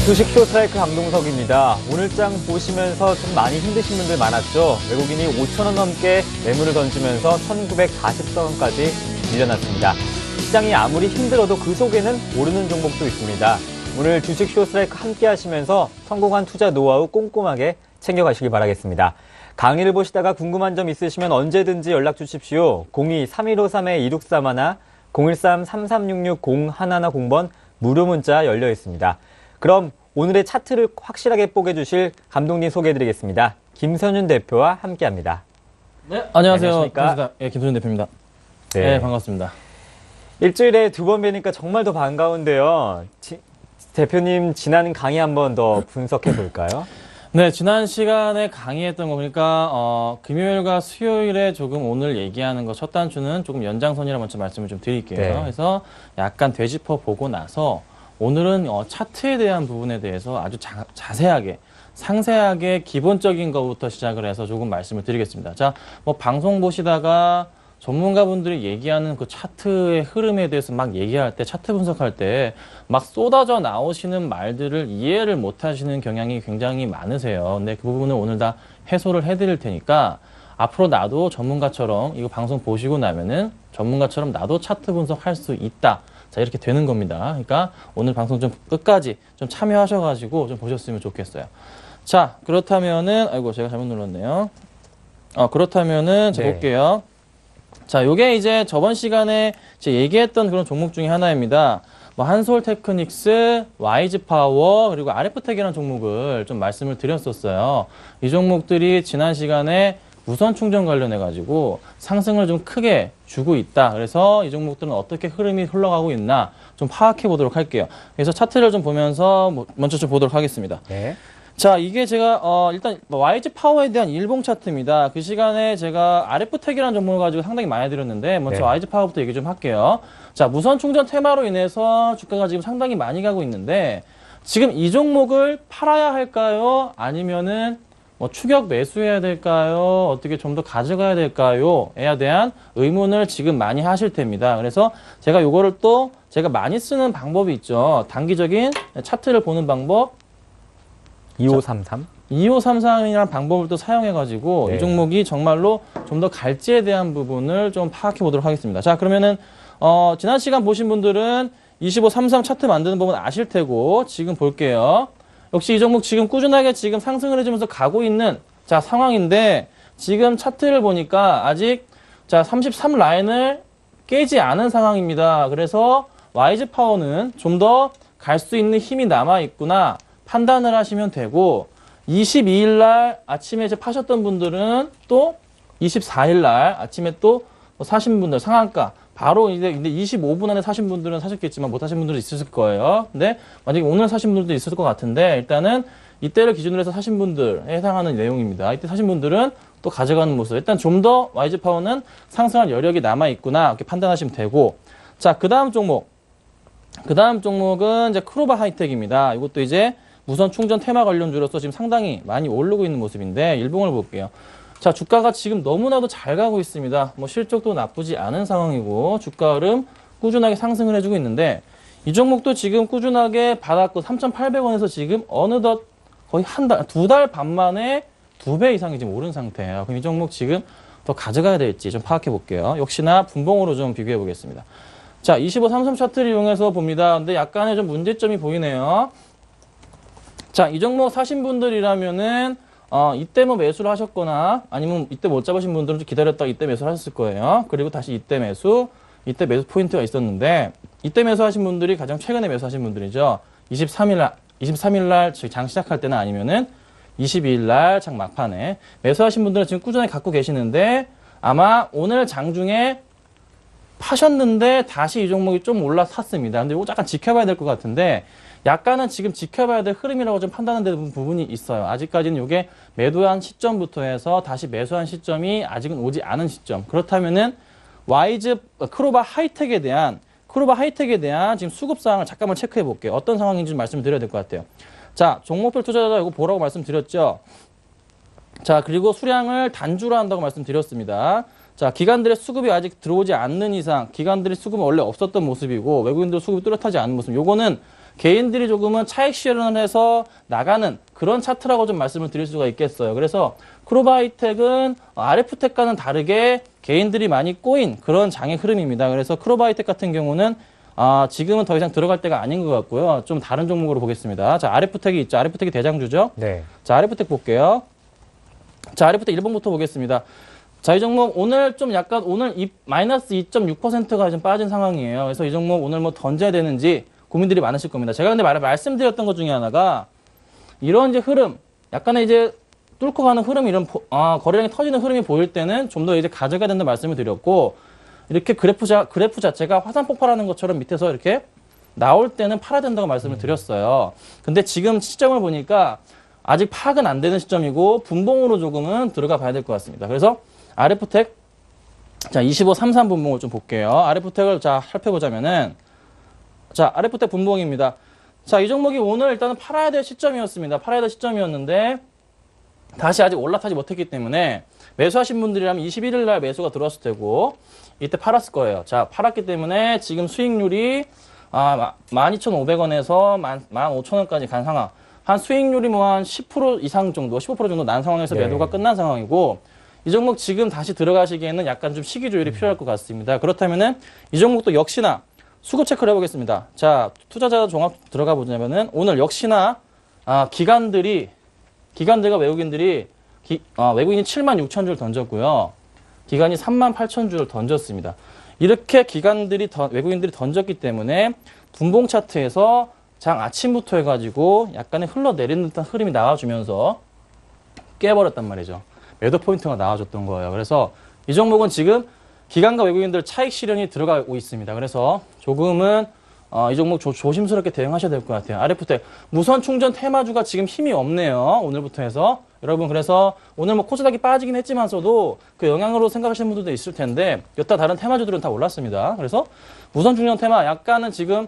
주식 쇼스트라이크 강동석입니다. 오늘장 보시면서 좀 많이 힘드신 분들 많았죠. 외국인이 5,000원 넘게 매물을 던지면서 1,940선까지 밀려났습니다. 시장이 아무리 힘들어도 그 속에는 오르는 종목도 있습니다. 오늘 주식 쇼스트라이크 함께 하시면서 성공한 투자 노하우 꼼꼼하게 챙겨가시길 바라겠습니다. 강의를 보시다가 궁금한 점 있으시면 언제든지 연락 주십시오. 02-3153-2631, 013-3366-0110번 무료 문자 열려 있습니다. 그럼 오늘의 차트를 확실하게 뽀개주실 감독님 소개해드리겠습니다. 김선윤 대표와 함께합니다. 네, 안녕하세요. 네, 김선윤 대표입니다. 네, 반갑습니다. 일주일에 2번 뵈니까 정말 더 반가운데요. 대표님 지난 강의 한번 더 분석해 볼까요? 네, 지난 시간에 강의했던 거 보니까 금요일과 수요일에 조금 오늘 얘기하는 거 첫 단추는 조금 연장선이라 먼저 말씀을 좀 드릴게요. 네. 그래서 약간 되짚어 보고 나서 오늘은 차트에 대한 부분에 대해서 아주 자세하게, 상세하게 기본적인 것부터 시작을 해서 조금 말씀을 드리겠습니다. 자, 뭐 방송 보시다가 전문가분들이 얘기하는 그 차트의 흐름에 대해서 막 얘기할 때, 차트 분석할 때 막 쏟아져 나오시는 말들을 이해를 못 하시는 경향이 굉장히 많으세요. 근데 그 부분을 오늘 다 해소를 해드릴 테니까 앞으로 나도 전문가처럼 이거 방송 보시고 나면은 전문가처럼 나도 차트 분석할 수 있다. 자, 이렇게 되는 겁니다. 그러니까 오늘 방송 좀 끝까지 좀 참여하셔가지고 좀 보셨으면 좋겠어요. 자, 그렇다면은, 아이고, 제가 잘못 눌렀네요. 그렇다면은, 제가 볼게요. 자, 요게 이제 저번 시간에 제가 얘기했던 그런 종목 중에 하나입니다. 뭐, 한솔테크닉스, YG파워, 그리고 RF텍이라는 종목을 좀 말씀을 드렸었어요. 이 종목들이 지난 시간에 무선 충전 관련해가지고 상승을 좀 크게 주고 있다. 그래서 이 종목들은 어떻게 흐름이 흘러가고 있나 좀 파악해 보도록 할게요. 그래서 차트를 좀 보면서 먼저 좀 보도록 하겠습니다. 네. 자, 이게 제가 일단 YG 파워에 대한 일봉 차트입니다. 그 시간에 제가 RF텍이라는 종목을 가지고 상당히 많이 드렸는데 먼저 YG 파워부터 얘기 좀 할게요. 자, 무선 충전 테마로 인해서 주가가 지금 상당히 많이 가고 있는데 지금 이 종목을 팔아야 할까요? 아니면은 뭐 추격 매수해야 될까요? 어떻게 좀 더 가져가야 될까요?에 대한 의문을 지금 많이 하실 텐니다. 그래서 제가 요거를 또 제가 많이 쓰는 방법이 있죠. 단기적인 차트를 보는 방법. 2533. 2533이라는 방법을 또 사용해가지고 이 종목이 정말로 좀 더 갈지에 대한 부분을 좀 파악해 보도록 하겠습니다. 자, 그러면은 지난 시간 보신 분들은 2533 차트 만드는 법은 아실 테고 지금 볼게요. 역시 이 종목 지금 꾸준하게 지금 상승을 해주면서 가고 있는 자 상황인데 지금 차트를 보니까 아직 자 33 라인을 깨지 않은 상황입니다. 그래서 YG 파워는 좀 더 갈 수 있는 힘이 남아 있구나 판단을 하시면 되고 22일 날 아침에 이제 파셨던 분들은 또 24일 날 아침에 또 사신 분들 상한가 바로 이제 근데 25분 안에 사신 분들은 사셨겠지만 못 하신 분들도 있으실 거예요. 근데 만약에 오늘 사신 분들도 있을 것 같은데 일단은 이때를 기준으로 해서 사신 분들에 해당하는 내용입니다. 이때 사신 분들은 또 가져가는 모습. 일단 좀 더 YG 파워는 상승할 여력이 남아 있구나 이렇게 판단하시면 되고. 자, 그다음 종목은 이제 크로바 하이텍입니다. 이것도 이제 무선 충전 테마 관련주로서 지금 상당히 많이 오르고 있는 모습인데 일봉을 볼게요. 자, 주가가 지금 너무나도 잘 가고 있습니다. 뭐 실적도 나쁘지 않은 상황이고 주가 흐름 꾸준하게 상승을 해주고 있는데 이 종목도 지금 꾸준하게 받았고 3,800원에서 지금 어느덧 거의 두 달 반 만에 2배 이상이 지금 오른 상태예요. 그럼 이 종목 지금 더 가져가야 될지 좀 파악해 볼게요. 역시나 분봉으로 좀 비교해 보겠습니다. 자, 2533 차트를 이용해서 봅니다. 근데 약간의 좀 문제점이 보이네요. 자, 이 종목 사신 분들이라면은 이때 뭐 매수를 하셨거나 아니면 이때 못 잡으신 분들은 좀 기다렸다가 이때 매수를 하셨을 거예요. 그리고 다시 이때 매수 포인트가 있었는데 이때 매수하신 분들이 가장 최근에 매수하신 분들이죠. 23일 날 장 시작할 때나 아니면은 22일 날 장 막판에 매수하신 분들은 지금 꾸준히 갖고 계시는데 아마 오늘 장중에 파셨는데 다시 이 종목이 좀 올라탔습니다. 근데 이거 잠깐 지켜봐야 될 것 같은데 약간은 지금 지켜봐야 될 흐름이라고 좀 판단하는 부분이 있어요. 아직까지는 이게 매도한 시점부터 해서 다시 매수한 시점이 아직은 오지 않은 시점. 그렇다면은 크로바 하이텍에 대한 지금 수급 사항을 잠깐만 체크해 볼게요. 어떤 상황인지 말씀을 드려야 될 것 같아요. 자, 종목별 투자자 이거 보라고 말씀드렸죠. 자, 그리고 수량을 단주로 한다고 말씀드렸습니다. 자, 기관들의 수급이 아직 들어오지 않는 이상, 기관들의 수급은 원래 없었던 모습이고, 외국인들 수급이 뚜렷하지 않은 모습. 요거는 개인들이 조금은 차익 실현을 해서 나가는 그런 차트라고 좀 말씀을 드릴 수가 있겠어요. 그래서 크로바이텍은 RF텍과는 다르게 개인들이 많이 꼬인 그런 장의 흐름입니다. 그래서 크로바이텍 같은 경우는 지금은 더 이상 들어갈 때가 아닌 것 같고요. 좀 다른 종목으로 보겠습니다. 자, RF텍이 있죠. RF텍이 대장주죠. 네. 자, RF텍 볼게요. 자, RF텍 1번부터 보겠습니다. 자, 이 종목 오늘 좀 약간 오늘 마이너스 2.6%가 좀 빠진 상황이에요. 그래서 이 종목 오늘 뭐 던져야 되는지 고민들이 많으실 겁니다. 제가 근데 말씀드렸던 것 중에 하나가 이런 이제 흐름, 약간의 이제 뚫고 가는 흐름, 이런 거래량이 터지는 흐름이 보일 때는 좀 더 이제 가져가야 된다는 말씀을 드렸고, 이렇게 그래프 자체가 화산 폭발하는 것처럼 밑에서 이렇게 나올 때는 팔아야 된다고 말씀을 드렸어요. 근데 지금 시점을 보니까 아직 파악은 안 되는 시점이고 분봉으로 조금은 들어가 봐야 될 것 같습니다. 그래서 RF텍, 자, 2533 분봉을 좀 볼게요. RF텍을 자, 살펴보자면은, 자, RF텍 분봉입니다. 자, 이 종목이 오늘 일단은 팔아야 될 시점이었습니다. 팔아야 될 시점이었는데, 다시 아직 올라타지 못했기 때문에, 매수하신 분들이라면 21일 날 매수가 들어왔을 테고, 이때 팔았을 거예요. 자, 팔았기 때문에 지금 수익률이, 12,500원에서 15,000원까지 간 상황. 한 수익률이 뭐 한 10% 이상 정도, 15% 정도 난 상황에서 네. 매도가 끝난 상황이고, 이 종목 지금 다시 들어가시기에는 약간 좀 시기 조율이 필요할 것 같습니다. 그렇다면은 이 종목도 역시나 수급 체크를 해보겠습니다. 자, 투자자 종합 들어가 보자면은 오늘 역시나 기관들과 외국인들이 외국인이 76,000주를 던졌고요. 기관이 38,000주를 던졌습니다. 이렇게 외국인들이 던졌기 때문에 분봉 차트에서 장 아침부터 해가지고 약간의 흘러내리는 듯한 흐름이 나와주면서 깨버렸단 말이죠. 매도 포인트가 나와줬던 거예요. 그래서 이 종목은 지금 기관과 외국인들 차익 실현이 들어가고 있습니다. 그래서 조금은 이 종목 조심스럽게 대응하셔야 될 것 같아요. RF텍 무선 충전 테마주가 지금 힘이 없네요. 오늘부터 해서 여러분, 그래서 오늘 뭐 코스닥이 빠지긴 했지만서도 그 영향으로 생각하시는 분들도 있을 텐데 여타 다른 테마주들은 다 올랐습니다. 그래서 무선 충전 테마 약간은 지금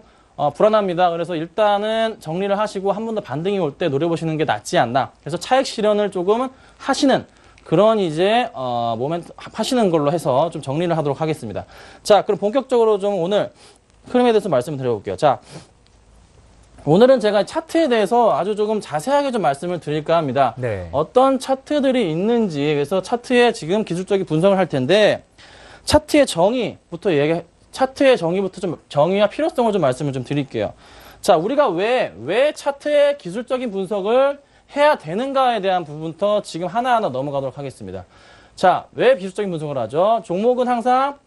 불안합니다. 그래서 일단은 정리를 하시고 한 번 더 반등이 올 때 노려보시는 게 낫지 않나. 그래서 차익 실현을 조금은 하시는 그런 이제 모멘트 하시는 걸로 해서 좀 정리를 하도록 하겠습니다. 자, 그럼 본격적으로 좀 오늘 흐름에 대해서 말씀을 드려볼게요. 자, 오늘은 제가 차트에 대해서 아주 조금 자세하게 좀 말씀을 드릴까 합니다. 네. 어떤 차트들이 있는지, 그래서 차트의 지금 기술적인 분석을 할 텐데, 차트의 정의부터 좀 정의와 필요성을 좀 말씀을 좀 드릴게요. 자, 우리가 왜 차트의 기술적인 분석을 해야 되는가에 대한 부분부터 지금 하나하나 넘어가도록 하겠습니다. 자, 왜 기술적인 분석을 하죠? 종목은 항상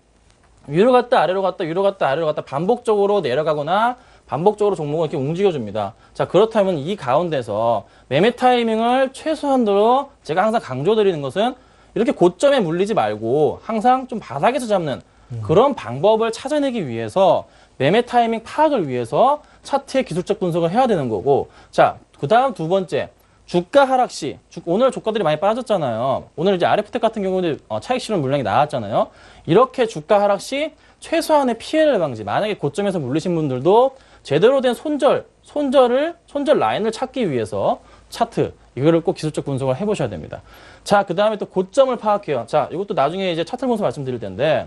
위로 갔다 아래로 갔다 위로 갔다 아래로 갔다 반복적으로 내려가거나 반복적으로 종목을 이렇게 움직여줍니다. 자, 그렇다면 이 가운데서 매매 타이밍을 최소한도로 제가 항상 강조드리는 것은 이렇게 고점에 물리지 말고 항상 좀 바닥에서 잡는 그런 방법을 찾아내기 위해서 매매 타이밍 파악을 위해서 차트의 기술적 분석을 해야 되는 거고, 자, 그 다음 두 번째, 주가 하락 시, 오늘 주가들이 많이 빠졌잖아요. 오늘 이제 RF텍 같은 경우는 차익 실현 물량이 나왔잖아요. 이렇게 주가 하락 시 최소한의 피해를 방지, 만약에 고점에서 물리신 분들도 제대로 된 손절 라인을 찾기 위해서 차트, 이거를 꼭 기술적 분석을 해보셔야 됩니다. 자, 그 다음에 또 고점을 파악해요. 자, 이것도 나중에 이제 차트를 보면서 말씀드릴 텐데,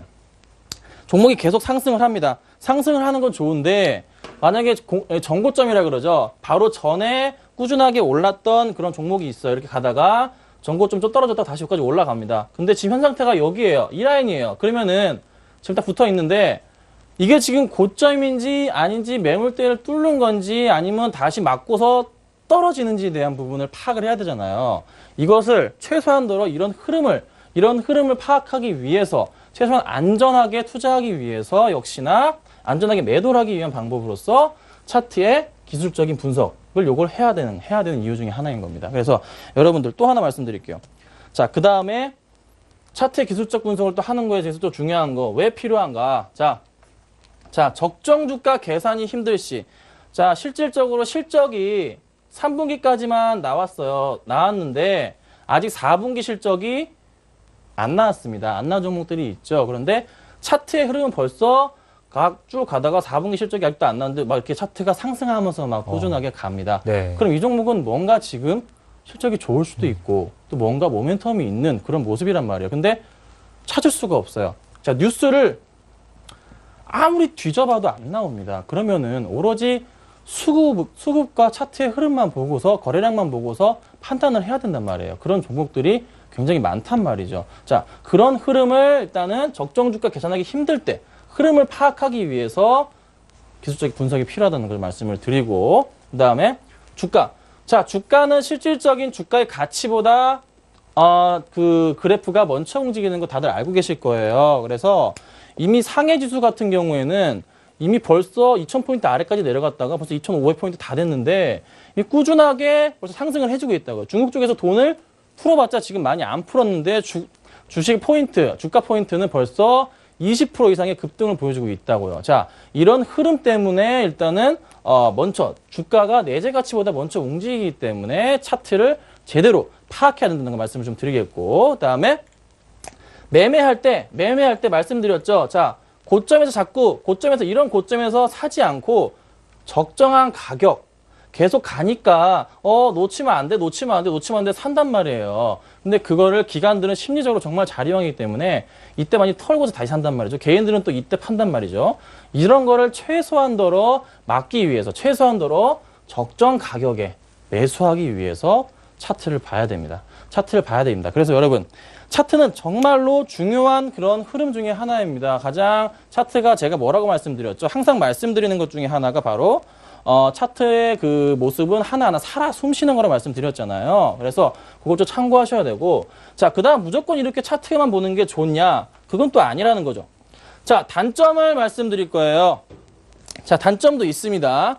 종목이 계속 상승을 합니다. 상승을 하는 건 좋은데, 만약에 전고점이라 그러죠. 바로 전에 꾸준하게 올랐던 그런 종목이 있어요. 이렇게 가다가 전고점 좀 떨어졌다가 다시 여기까지 올라갑니다. 근데 지금 현 상태가 여기에요. 이 라인이에요. 그러면은 지금 딱 붙어 있는데, 이게 지금 고점인지 아닌지 매물대를 뚫는 건지 아니면 다시 맞고서 떨어지는지에 대한 부분을 파악을 해야 되잖아요. 이것을 최소한도로 이런 흐름을 파악하기 위해서 최소한 안전하게 투자하기 위해서 역시나 안전하게 매도를 하기 위한 방법으로서 차트의 기술적인 분석을 요걸 해야 되는 이유 중에 하나인 겁니다. 그래서 여러분들 또 하나 말씀드릴게요. 자, 그 다음에 차트의 기술적 분석을 또 하는 거에 대해서 또 중요한 거 왜 필요한가? 자, 적정 주가 계산이 힘들 시, 자, 실질적으로 실적이 3분기까지만 나왔는데 아직 4분기 실적이 안 나왔습니다. 안 나온 종목들이 있죠. 그런데 차트의 흐름은 벌써 쭉 가다가 4분기 실적이 아직도 안 나왔는데 막 이렇게 차트가 상승하면서 막 꾸준하게 갑니다. 네. 그럼 이 종목은 뭔가 지금 실적이 좋을 수도 있고 또 뭔가 모멘텀이 있는 그런 모습이란 말이에요. 근데 찾을 수가 없어요. 자, 뉴스를 아무리 뒤져봐도 안 나옵니다. 그러면은 오로지 수급과 차트의 흐름만 보고서 거래량만 보고서 판단을 해야 된단 말이에요. 그런 종목들이 굉장히 많단 말이죠. 자, 그런 흐름을 일단은 적정 주가 계산하기 힘들 때 흐름을 파악하기 위해서 기술적 분석이 필요하다는 걸 말씀을 드리고, 그 다음에 주가. 자, 주가는 실질적인 주가의 가치보다 그 그래프가 먼저 움직이는 거 다들 알고 계실 거예요. 그래서 이미 상해 지수 같은 경우에는 이미 벌써 2000포인트 아래까지 내려갔다가 벌써 2500포인트 다 됐는데 꾸준하게 벌써 상승을 해주고 있다고요. 중국 쪽에서 돈을 풀어봤자 지금 많이 안 풀었는데 주식 포인트, 주가 포인트는 벌써 20% 이상의 급등을 보여주고 있다고요. 자, 이런 흐름 때문에 일단은 먼저 주가가 내재 가치보다 먼저 움직이기 때문에 차트를 제대로 파악해야 된다는 거 말씀을 좀 드리겠고, 그다음에 매매할 때 말씀드렸죠. 자, 고점에서 이런 고점에서 사지 않고 적정한 가격 계속 가니까 놓치면 안 돼 산단 말이에요. 근데 그거를 기관들은 심리적으로 정말 잘 이용하기 때문에 이때 많이 털고서 다시 산단 말이죠. 개인들은 또 이때 판단 말이죠. 이런 거를 최소한도로 막기 위해서 최소한도로 적정 가격에 매수하기 위해서 차트를 봐야 됩니다. 그래서 여러분, 차트는 정말로 중요한 그런 흐름 중에 하나입니다. 가장 차트가 제가 뭐라고 말씀드렸죠? 항상 말씀드리는 것 중에 하나가 바로 차트의 그 모습은 하나하나 살아 숨쉬는 거라고 말씀드렸잖아요. 그래서 그걸 좀 참고하셔야 되고, 자, 그 다음 무조건 이렇게 차트만 보는 게 좋냐? 그건 또 아니라는 거죠. 자, 단점을 말씀드릴 거예요. 자, 단점도 있습니다.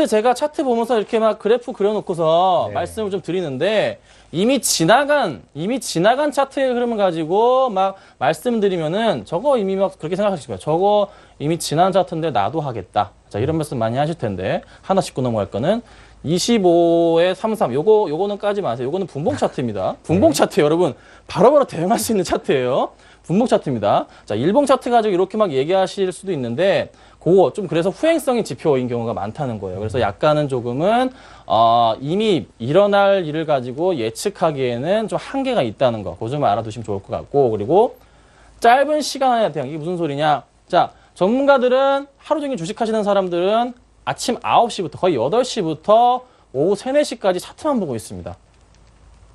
제가 차트 보면서 이렇게 막 그래프 그려놓고서 네. 말씀을 좀 드리는데, 이미 지나간 차트의 흐름을 가지고 막 말씀드리면은 저거 이미 막 그렇게 생각하실 거예요. 저거 이미 지난 차트인데 나도 하겠다. 자, 이런 말씀 많이 하실 텐데, 하나 짚고 넘어갈 거는 25에 33. 요거는 까지 마세요. 요거는 분봉 차트입니다. 분봉 차트 여러분, 바로바로 대응할 수 있는 차트예요. 분봉 차트입니다. 자, 일봉 차트 가지고 이렇게 막 얘기하실 수도 있는데, 그거 좀 그래서 후행성인 지표인 경우가 많다는 거예요. 그래서 약간은 조금은 이미 일어날 일을 가지고 예측하기에는 좀 한계가 있다는 거, 그거 좀 알아두시면 좋을 것 같고, 그리고 짧은 시간에 대한 이게 무슨 소리냐? 자, 전문가들은 하루 종일 주식하시는 사람들은 아침 9시부터 거의 8시부터 오후 3, 4시까지 차트만 보고 있습니다.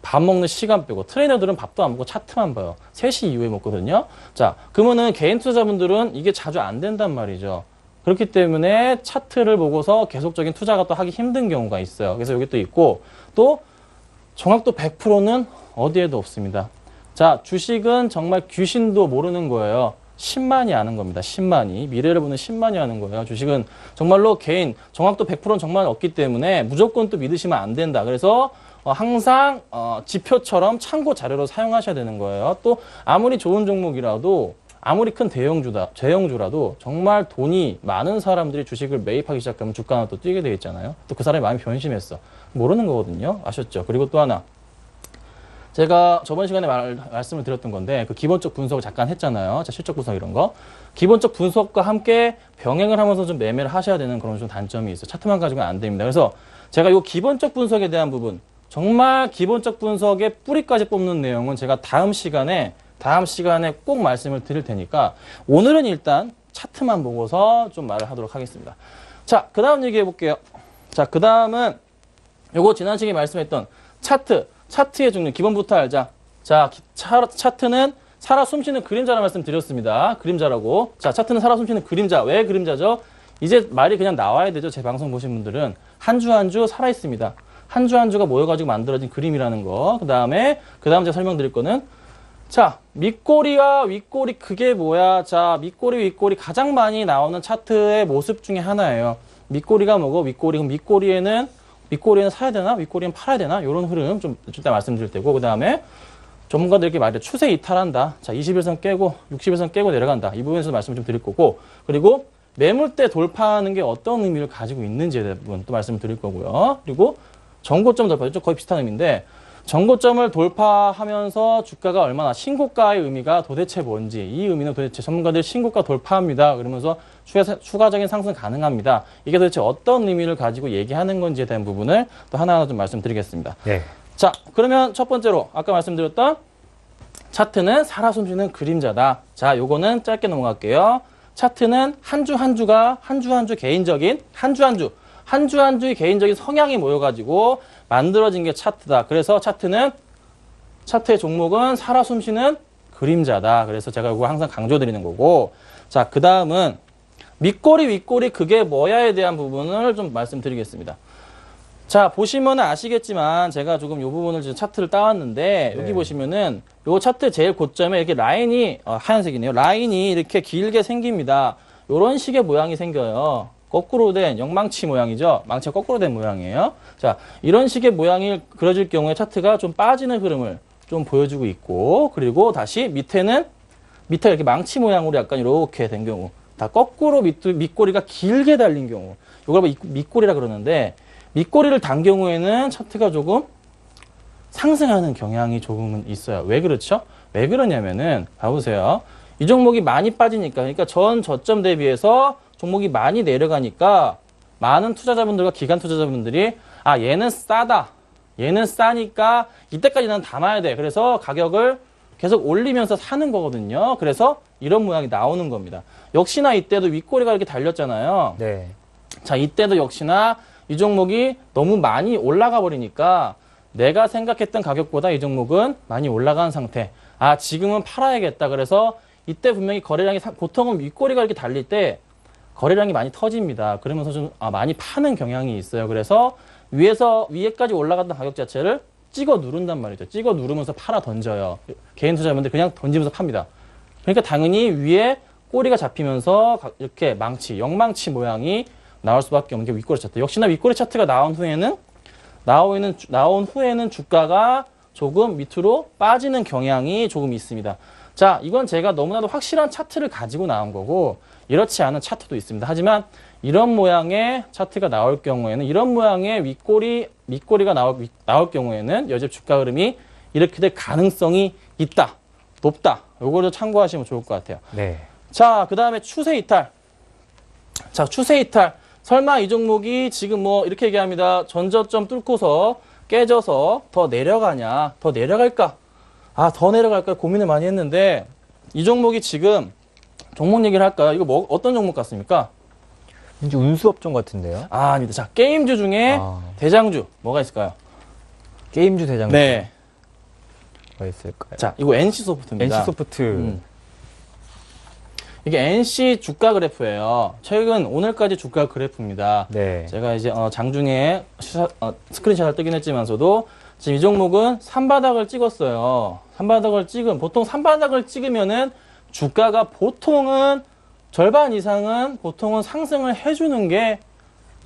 밥 먹는 시간 빼고. 트레이너들은 밥도 안 먹고 차트만 봐요. 3시 이후에 먹거든요. 자, 그러면은 개인 투자자분들은 이게 자주 안 된단 말이죠. 그렇기 때문에 차트를 보고서 계속적인 투자가 또 하기 힘든 경우가 있어요. 그래서 여기 또 있고, 또 정확도 100%는 어디에도 없습니다. 자, 주식은 정말 귀신도 모르는 거예요. 10만이 아는 겁니다. 10만이. 미래를 보는 10만이 아는 거예요. 주식은 정말로 개인, 정확도 100%는 정말 없기 때문에 무조건 또 믿으시면 안 된다. 그래서 항상 지표처럼 참고 자료로 사용하셔야 되는 거예요. 또 아무리 좋은 종목이라도, 아무리 큰 대형주라도 정말 돈이 많은 사람들이 주식을 매입하기 시작하면 주가가 또 뛰게 돼 있잖아요. 또 그 사람이 마음이 변심했어. 모르는 거거든요. 아셨죠? 그리고 또 하나. 제가 저번 시간에 말씀을 드렸던 건데, 그 기본적 분석을 잠깐 했잖아요. 자, 실적 분석 이런 거. 기본적 분석과 함께 병행을 하면서 좀 매매를 하셔야 되는 그런 좀 단점이 있어요. 차트만 가지고는 안 됩니다. 그래서 제가 이 기본적 분석에 대한 부분, 정말 기본적 분석의 뿌리까지 뽑는 내용은 제가 다음 시간에 꼭 말씀을 드릴 테니까, 오늘은 일단 차트만 보고서 좀 말을 하도록 하겠습니다. 자, 그 다음 얘기해 볼게요. 자, 그 다음은 요거 지난 시간에 말씀했던 차트의 종류, 기본부터 알자. 자, 차트는 살아 숨쉬는 그림자라는 말씀 드렸습니다. 그림자라고. 자, 차트는 살아 숨쉬는 그림자. 왜 그림자죠? 이제 말이 그냥 나와야 되죠. 제 방송 보신 분들은. 한 주 한 주 살아 있습니다. 한 주 한 주가 모여가지고 만들어진 그림이라는 거. 그 다음 제가 설명드릴 거는, 자, 밑꼬리와 윗꼬리 그게 뭐야? 자, 밑꼬리, 윗꼬리 가장 많이 나오는 차트의 모습 중에 하나예요. 밑꼬리가 뭐고, 윗꼬리. 그럼 밑꼬리는 사야 되나? 윗꼬리는 팔아야 되나? 이런 흐름 좀 이따 말씀드릴 테고, 그 다음에 전문가들 이렇게 말해 추세 이탈한다. 자, 21선 깨고 60일선 깨고 내려간다. 이 부분에서 말씀 좀 드릴 거고, 그리고 매물대 돌파하는 게 어떤 의미를 가지고 있는지에 대한 또 말씀을 드릴 거고요. 그리고 전고점 돌파, 이쪽 거의 비슷한 의미인데, 전고점을 돌파하면서 주가가 얼마나, 신고가의 의미가 도대체 뭔지, 이 의미는 도대체 전문가들 신고가 돌파합니다. 그러면서 추가적인 상승 가능합니다. 이게 도대체 어떤 의미를 가지고 얘기하는 건지에 대한 부분을 또 하나하나 좀 말씀드리겠습니다. 네. 자, 그러면 첫 번째로 아까 말씀드렸던 차트는 살아 숨쉬는 그림자다. 자, 요거는 짧게 넘어갈게요. 차트는 한 주 한 주가 한 주 개인적인 한 주 한 주의 개인적인 성향이 모여가지고 만들어진 게 차트다. 그래서 차트의 종목은 살아 숨쉬는 그림자다. 그래서 제가 이거 항상 강조드리는 거고. 자, 그 다음은 밑꼬리, 윗꼬리 그게 뭐야에 대한 부분을 좀 말씀드리겠습니다. 자, 보시면 아시겠지만 제가 조금 이 부분을 지금 차트를 따왔는데 여기 네. 보시면은 요 차트 제일 고점에 이렇게 라인이 하얀색이네요. 라인이 이렇게 길게 생깁니다. 요런 식의 모양이 생겨요. 거꾸로 된 영망치 모양이죠. 망치가 거꾸로 된 모양이에요. 자, 이런 식의 모양이 그려질 경우에 차트가 좀 빠지는 흐름을 좀 보여주고 있고, 그리고 다시 밑에 이렇게 망치 모양으로 약간 이렇게 된 경우, 다 거꾸로 밑꼬리가 길게 달린 경우, 이걸 밑꼬리라 그러는데, 밑꼬리를 단 경우에는 차트가 조금 상승하는 경향이 조금은 있어요. 왜 그렇죠? 왜 그러냐면은, 봐보세요. 이 종목이 많이 빠지니까, 그러니까 전 저점 대비해서 종목이 많이 내려가니까, 많은 투자자분들과 기관 투자자분들이, 아, 얘는 싸다. 얘는 싸니까 이때까지 난 담아야 돼. 그래서 가격을 계속 올리면서 사는 거거든요. 그래서 이런 모양이 나오는 겁니다. 역시나 이때도 윗꼬리가 이렇게 달렸잖아요. 네. 자, 이때도 역시나 이 종목이 너무 많이 올라가 버리니까 내가 생각했던 가격보다 이 종목은 많이 올라간 상태. 아, 지금은 팔아야겠다. 그래서 이때 분명히 거래량이, 보통은 윗꼬리가 이렇게 달릴 때 거래량이 많이 터집니다. 그러면서 좀 많이 파는 경향이 있어요. 그래서 위에까지 올라갔던 가격 자체를 찍어 누른단 말이죠. 찍어 누르면서 팔아 던져요. 개인 투자자분들 그냥 던지면서 팝니다. 그러니까 당연히 위에 꼬리가 잡히면서 이렇게 영망치 모양이 나올 수밖에 없는 게 윗꼬리 차트. 역시나 윗꼬리 차트가 나온 후에는 주가가 조금 밑으로 빠지는 경향이 조금 있습니다. 자, 이건 제가 너무나도 확실한 차트를 가지고 나온 거고, 이렇지 않은 차트도 있습니다. 하지만 이런 모양의 차트가 나올 경우에는, 이런 모양의 밑꼬리가 나올 경우에는 여집 주가 흐름이 이렇게 될 가능성이 있다, 높다. 요거를 참고하시면 좋을 것 같아요. 네. 자, 그 다음에 추세 이탈. 자, 추세 이탈. 설마 이 종목이 지금 뭐 이렇게 얘기합니다. 전저점 뚫고서 깨져서 더 내려가냐? 더 내려갈까? 아, 더 내려갈까? 고민을 많이 했는데 이 종목이 지금 종목 얘기를 할까요? 이거 어떤 종목 같습니까? 왠지 운수업종 같은데요? 아, 아닙니다. 자, 게임주 중에 대장주 뭐가 있을까요? 게임주 대장주. 네. 뭐가 있을까요? 자, 이거 NC소프트입니다. NC소프트. 이게 NC 주가 그래프예요. 최근 오늘까지 주가 그래프입니다. 네. 제가 이제 장중에 스크린샷을 뜨긴 했지만서도 지금 이 종목은 산바닥을 찍었어요. 보통 산바닥을 찍으면은 주가가 보통은 절반 이상은 보통은 상승을 해주는 게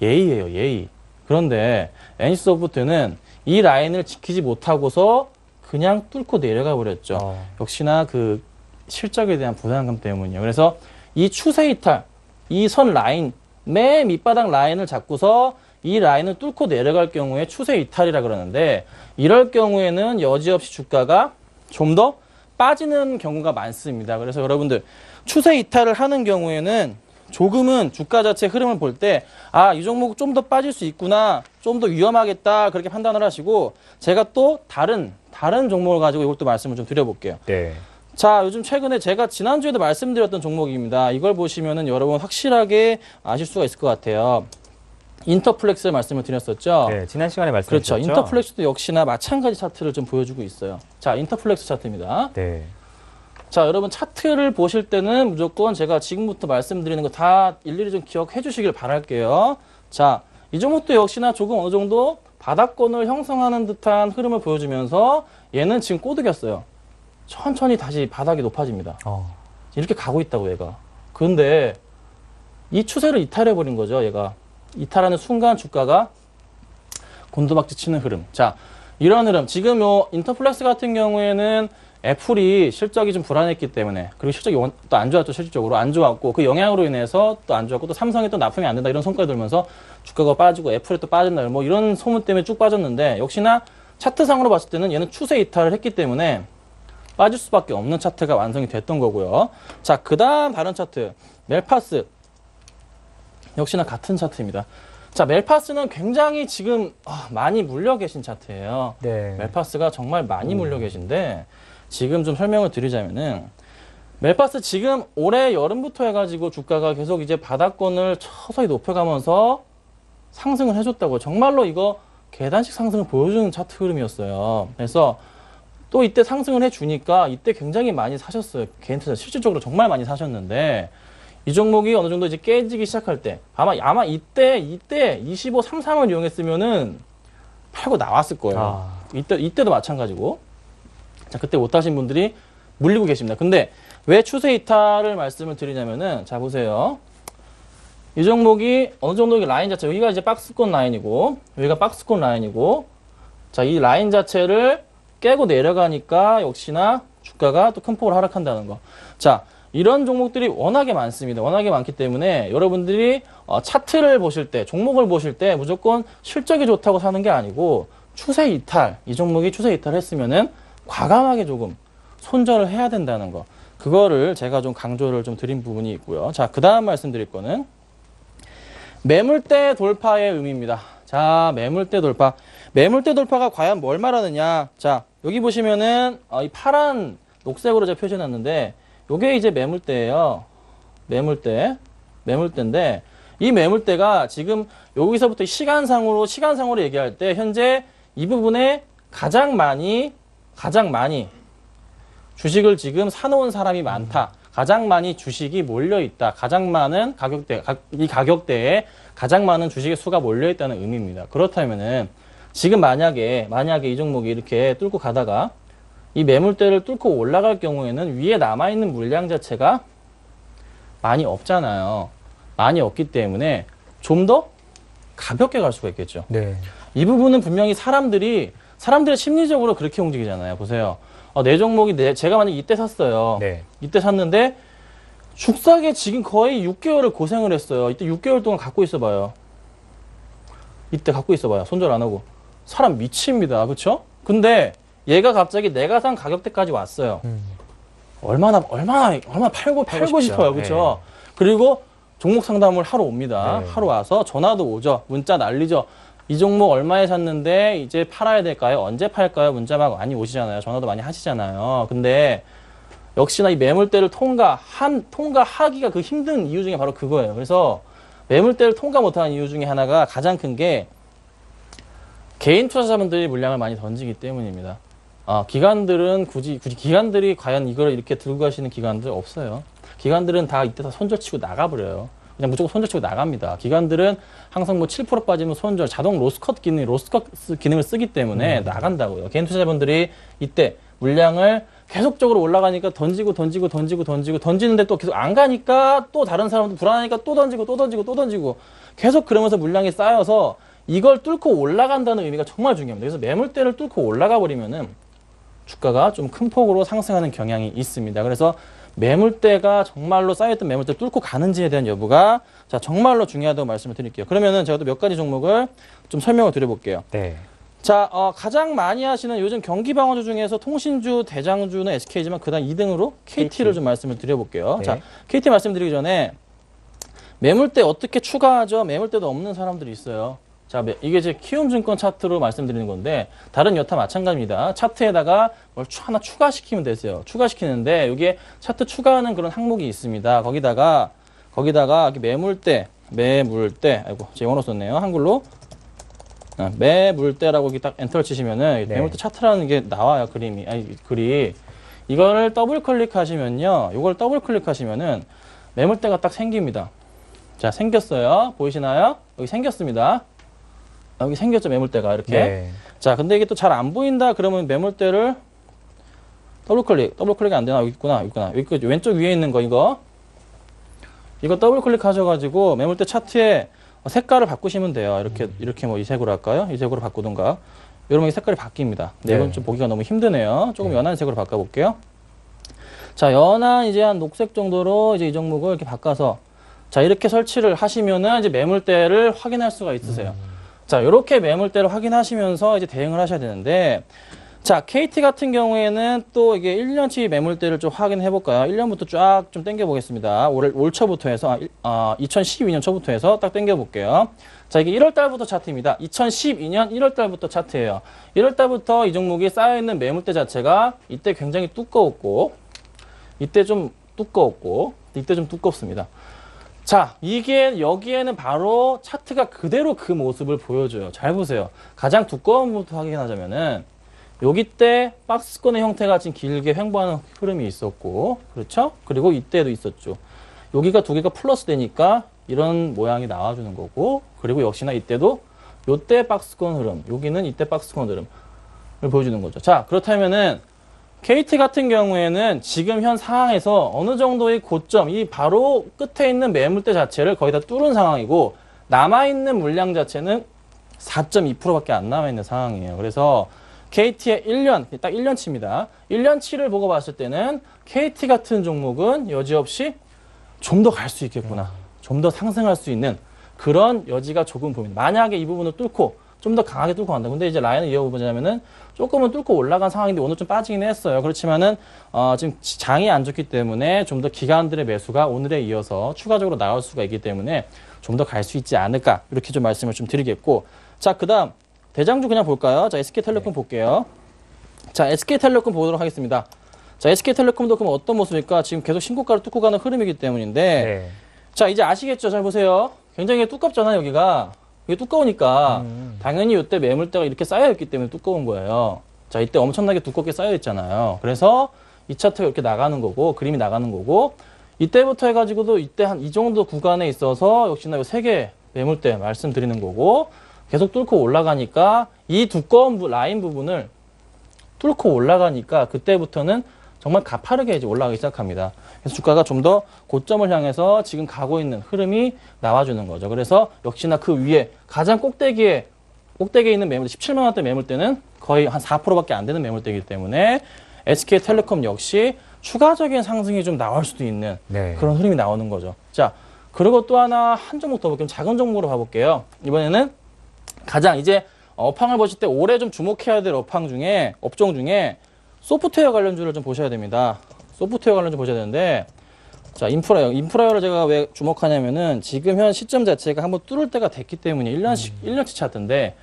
예의예요, 예의. 그런데 NC소프트는 이 라인을 지키지 못하고서 그냥 뚫고 내려가 버렸죠. 역시나 그 실적에 대한 부담감 때문이에요. 그래서 이 추세 이탈, 이 선 라인, 맨 밑바닥 라인을 잡고서 이 라인을 뚫고 내려갈 경우에 추세 이탈이라 그러는데, 이럴 경우에는 여지없이 주가가 좀 더 빠지는 경우가 많습니다. 그래서 여러분들 추세 이탈을 하는 경우에는 조금은 주가 자체 흐름을 볼 때, 아, 이 종목 좀 더 빠질 수 있구나, 좀 더 위험하겠다, 그렇게 판단을 하시고, 제가 또 다른 종목을 가지고 이것도 말씀을 좀 드려볼게요. 네. 자, 요즘 최근에 제가 지난주에도 말씀드렸던 종목입니다. 이걸 보시면은 여러분 확실하게 아실 수가 있을 것 같아요. 인터플렉스 말씀을 드렸었죠. 네, 지난 시간에 말씀하셨죠. 그렇죠. 인터플렉스도 역시나 마찬가지 차트를 좀 보여주고 있어요. 자, 인터플렉스 차트입니다. 네. 자, 여러분 차트를 보실 때는 무조건 제가 지금부터 말씀드리는 거 다 일일이 좀 기억해 주시길 바랄게요. 자, 이 종목도 역시나 조금 어느 정도 바닥권을 형성하는 듯한 흐름을 보여주면서 얘는 지금 꼬드겼어요. 천천히 다시 바닥이 높아집니다. 이렇게 가고 있다고 얘가. 그런데 이 추세를 이탈해버린 거죠. 얘가. 이탈하는 순간 주가가 곤두박질 치는 흐름. 자, 이런 흐름. 지금 요 인터플렉스 같은 경우에는 애플이 실적이 좀 불안했기 때문에, 그리고 실적이 또 안 좋았죠. 실질적으로 안 좋았고, 그 영향으로 인해서 또 안 좋았고, 또 삼성이 또 납품이 안 된다 이런 성과가 들면서 주가가 빠지고 애플이 또 빠진다, 뭐 이런 소문 때문에 쭉 빠졌는데, 역시나 차트상으로 봤을 때는 얘는 추세 이탈을 했기 때문에 빠질 수밖에 없는 차트가 완성이 됐던 거고요. 자, 그 다음 다른 차트 멜파스, 역시나 같은 차트입니다. 자, 멜파스는 굉장히 지금 많이 물려 계신 차트예요. 네. 멜파스가 정말 많이 물려 계신데 지금 좀 설명을 드리자면은 멜파스 지금 올해 여름부터 해가지고 주가가 계속 이제 바닥권을 서서히 높여가면서 상승을 해줬다고. 정말로 이거 계단식 상승을 보여주는 차트 흐름이었어요. 그래서 또 이때 상승을 해주니까 이때 굉장히 많이 사셨어요. 개인 투자 실질적으로 정말 많이 사셨는데 이 종목이 어느 정도 이제 깨지기 시작할 때 아마 이때 25, 33을 이용했으면은 팔고 나왔을 거예요. 이때도 마찬가지고. 자, 그때 못 하신 분들이 물리고 계십니다. 근데 왜 추세 이탈을 말씀을 드리냐면은 자, 보세요. 이 종목이 어느 정도 라인 자체, 여기가 이제 박스권 라인이고, 여기가 박스권 라인이고, 자, 이 라인 자체를 깨고 내려가니까 역시나 주가가 또 큰 폭으로 하락한다는 거. 자, 이런 종목들이 워낙에 많습니다. 워낙에 많기 때문에 여러분들이 차트를 보실 때, 종목을 보실 때 무조건 실적이 좋다고 사는 게 아니고 추세 이탈, 이 종목이 추세 이탈했으면은 과감하게 조금 손절을 해야 된다는 거. 그거를 제가 좀 강조를 좀 드린 부분이 있고요. 자, 그 다음 말씀드릴 거는 매물대 돌파의 의미입니다. 자, 매물대 돌파. 매물대 돌파가 과연 뭘 말하느냐. 자, 여기 보시면은 이 파란 녹색으로 제가 표시해놨는데 요게 이제 매물대예요. 매물대인데 이 매물대가 지금 여기서부터 시간상으로 얘기할 때 현재 이 부분에 가장 많이 주식을 지금 사놓은 사람이 많다. 가장 많이 주식이 몰려있다. 가장 많은 이 가격대에 가장 많은 주식의 수가 몰려있다는 의미입니다. 그렇다면은 지금 만약에 이 종목이 이렇게 뚫고 가다가 이 매물대를 뚫고 올라갈 경우에는 위에 남아있는 물량 자체가 많이 없잖아요. 많이 없기 때문에 좀 더 가볍게 갈 수가 있겠죠. 네. 이 부분은 분명히 사람들이 심리적으로 그렇게 움직이잖아요. 보세요. 내 종목이 제가 만약 이때 샀어요. 네. 이때 샀는데 죽사게 지금 거의 6개월을 고생을 했어요. 이때 6개월 동안 갖고 있어봐요. 손절 안 하고. 사람 미칩니다. 그렇죠? 근데 얘가 갑자기 내가 산 가격대까지 왔어요. 얼마나 팔고 싶어요. 그렇죠? 네. 그리고 종목 상담을 하러 옵니다. 네. 하러 와서 전화도 오죠. 문자 날리죠. 이 종목 얼마에 샀는데 이제 팔아야 될까요? 언제 팔까요? 문자 막 많이 오시잖아요. 전화도 많이 하시잖아요. 근데 역시나 이 매물대를 통과하기가 그 힘든 이유 중에 바로 그거예요. 그래서 매물대를 통과 못하는 이유 중에 하나가 가장 큰 게 개인 투자자분들이 물량을 많이 던지기 때문입니다. 기관들은 굳이 기관들이 과연 이걸 이렇게 들고 가시는 기관들 없어요. 기관들은 다 이때 다 손절치고 나가버려요. 그냥 무조건 손절치고 나갑니다. 기관들은 항상 뭐 7% 빠지면 손절, 자동 로스컷 기능을 쓰기 때문에 나간다고요. 개인 투자자분들이 이때 물량을 계속적으로 올라가니까 던지는데 또 계속 안 가니까 또 다른 사람도 불안하니까 또 던지고 계속 그러면서 물량이 쌓여서 이걸 뚫고 올라간다는 의미가 정말 중요합니다. 그래서 매물대를 뚫고 올라가 버리면은 주가가 좀 큰 폭으로 상승하는 경향이 있습니다. 그래서 매물대가 정말로 쌓여있던 매물대를 뚫고 가는지에 대한 여부가 자 정말로 중요하다고 말씀을 드릴게요. 그러면은 제가 또 몇 가지 종목을 좀 설명을 드려볼게요. 네. 자, 가장 많이 하시는 요즘 경기방어주 중에서 통신주, 대장주는 SK지만 그다음 2등으로 KT를 좀 말씀을 드려볼게요. 네. 자, KT 말씀드리기 전에 매물대 어떻게 추가하죠? 매물대도 없는 사람들이 있어요. 자, 이게 제 키움증권 차트로 말씀드리는 건데 다른 여타 마찬가지입니다. 차트에다가 뭘 하나 추가시키면 되세요. 추가시키는데 여기에 차트 추가하는 그런 항목이 있습니다. 거기다가 이렇게 매물대, 아이고 제가 영어로 썼네요. 한글로 매물대라고 이렇게 딱 엔터를 치시면은 네. 매물대 차트라는 게 나와요. 글이. 이거를 더블 클릭하시면요. 이걸 더블 클릭하시면은 매물대가 딱 생깁니다. 자, 생겼어요. 보이시나요? 여기 생겼습니다. 여기 생겼죠, 매물대가 이렇게. 네. 자, 근데 이게 또 잘 안 보인다 그러면 매물대를 더블 클릭이 안 되나? 여기 있구나. 여기 왼쪽 위에 있는 거 이거 더블 클릭하셔가지고 매물대 차트에 색깔을 바꾸시면 돼요. 이렇게 뭐 이 색으로 할까요? 이 색으로 바꾸든가. 여러분 이 색깔이 바뀝니다. 근데 이건 좀 보기가 너무 힘드네요. 조금 연한 색으로 바꿔볼게요. 자, 연한 이제 한 녹색 정도로 이제 이 종목을 이렇게 바꿔서 자, 이렇게 설치를 하시면은 이제 매물대를 확인할 수가 있으세요. 자, 이렇게 매물대를 확인하시면서 이제 대응을 하셔야 되는데 자, KT 같은 경우에는 또 이게 1년치 매물대를 좀 확인해 볼까요? 1년부터 쫙 좀 당겨 보겠습니다. 올 초부터 해서 2012년 초부터 해서 딱 당겨 볼게요. 자, 이게 1월 달부터 차트입니다. 2012년 1월 달부터 차트예요. 1월 달부터 이 종목이 쌓여 있는 매물대 자체가 이때 굉장히 두꺼웠고 이때 좀 두꺼웠고 이때 좀 두껍습니다. 자, 이게 여기에는 바로 차트가 그대로 그 모습을 보여줘요. 잘 보세요. 가장 두꺼운 부분부터 확인하자면은 여기 때 박스권의 형태가 지금 길게 횡보하는 흐름이 있었고, 그렇죠? 그리고 이때도 있었죠. 여기가 두 개가 플러스 되니까 이런 모양이 나와주는 거고, 그리고 역시나 이때도 요때 박스권 흐름, 여기는 이때 박스권 흐름을 보여주는 거죠. 자, 그렇다면은 KT 같은 경우에는 지금 현 상황에서 어느 정도의 고점, 이 바로 끝에 있는 매물대 자체를 거의 다 뚫은 상황이고, 남아있는 물량 자체는 4.2%밖에 안 남아있는 상황이에요. 그래서 KT의 1년, 딱 1년치입니다. 1년치를 보고 봤을 때는 KT 같은 종목은 여지없이 좀 더 갈 수 있겠구나. 좀 더 상승할 수 있는 그런 여지가 조금 보입니다. 만약에 이 부분을 뚫고 좀 더 강하게 뚫고 간다. 근데 이제 라인을 이어보자면은 조금은 뚫고 올라간 상황인데 오늘 좀 빠지긴 했어요. 그렇지만은 지금 장이 안 좋기 때문에 좀 더 기관들의 매수가 오늘에 이어서 추가적으로 나올 수가 있기 때문에 좀 더 갈 수 있지 않을까. 이렇게 좀 말씀을 좀 드리겠고. 자, 그다음 대장주 그냥 볼까요? 자, SK텔레콤 볼게요. 자, SK텔레콤 보도록 하겠습니다. 자, SK텔레콤도 그럼 어떤 모습일까? 지금 계속 신고가를 뚫고 가는 흐름이기 때문인데, 네. 자, 이제 아시겠죠? 잘 보세요. 굉장히 두껍잖아요, 여기가. 이게 두꺼우니까, 당연히 이때 매물대가 이렇게 쌓여있기 때문에 두꺼운 거예요. 자, 이때 엄청나게 두껍게 쌓여있잖아요. 그래서 이 차트가 이렇게 나가는 거고, 그림이 나가는 거고, 이때부터 해가지고도 이때 한 이 정도 구간에 있어서 역시나 이 세 개 매물대 말씀드리는 거고, 계속 뚫고 올라가니까 이 두꺼운 라인 부분을 뚫고 올라가니까 그때부터는 정말 가파르게 이제 올라가기 시작합니다. 그래서 주가가 좀 더 고점을 향해서 지금 가고 있는 흐름이 나와주는 거죠. 그래서 역시나 그 위에 가장 꼭대기에 있는 매물대 17만 원대 매물대는 거의 한 4%밖에 안 되는 매물대이기 때문에 SK텔레콤 역시 추가적인 상승이 좀 나올 수도 있는 네. 그런 흐름이 나오는 거죠. 자, 그리고 또 하나 한 종목 더 볼게요. 작은 종목으로 봐볼게요. 이번에는 가장 이제 업황을 보실 때 올해 좀 주목해야 될 업종 중에 소프트웨어 관련주를 좀 보셔야 됩니다. 소프트웨어 관련주 보셔야 되는데, 자, 인프라웨어를 제가 왜 주목하냐면은 지금 현 시점 자체가 한번 뚫을 때가 됐기 때문에 1년치 차트인데,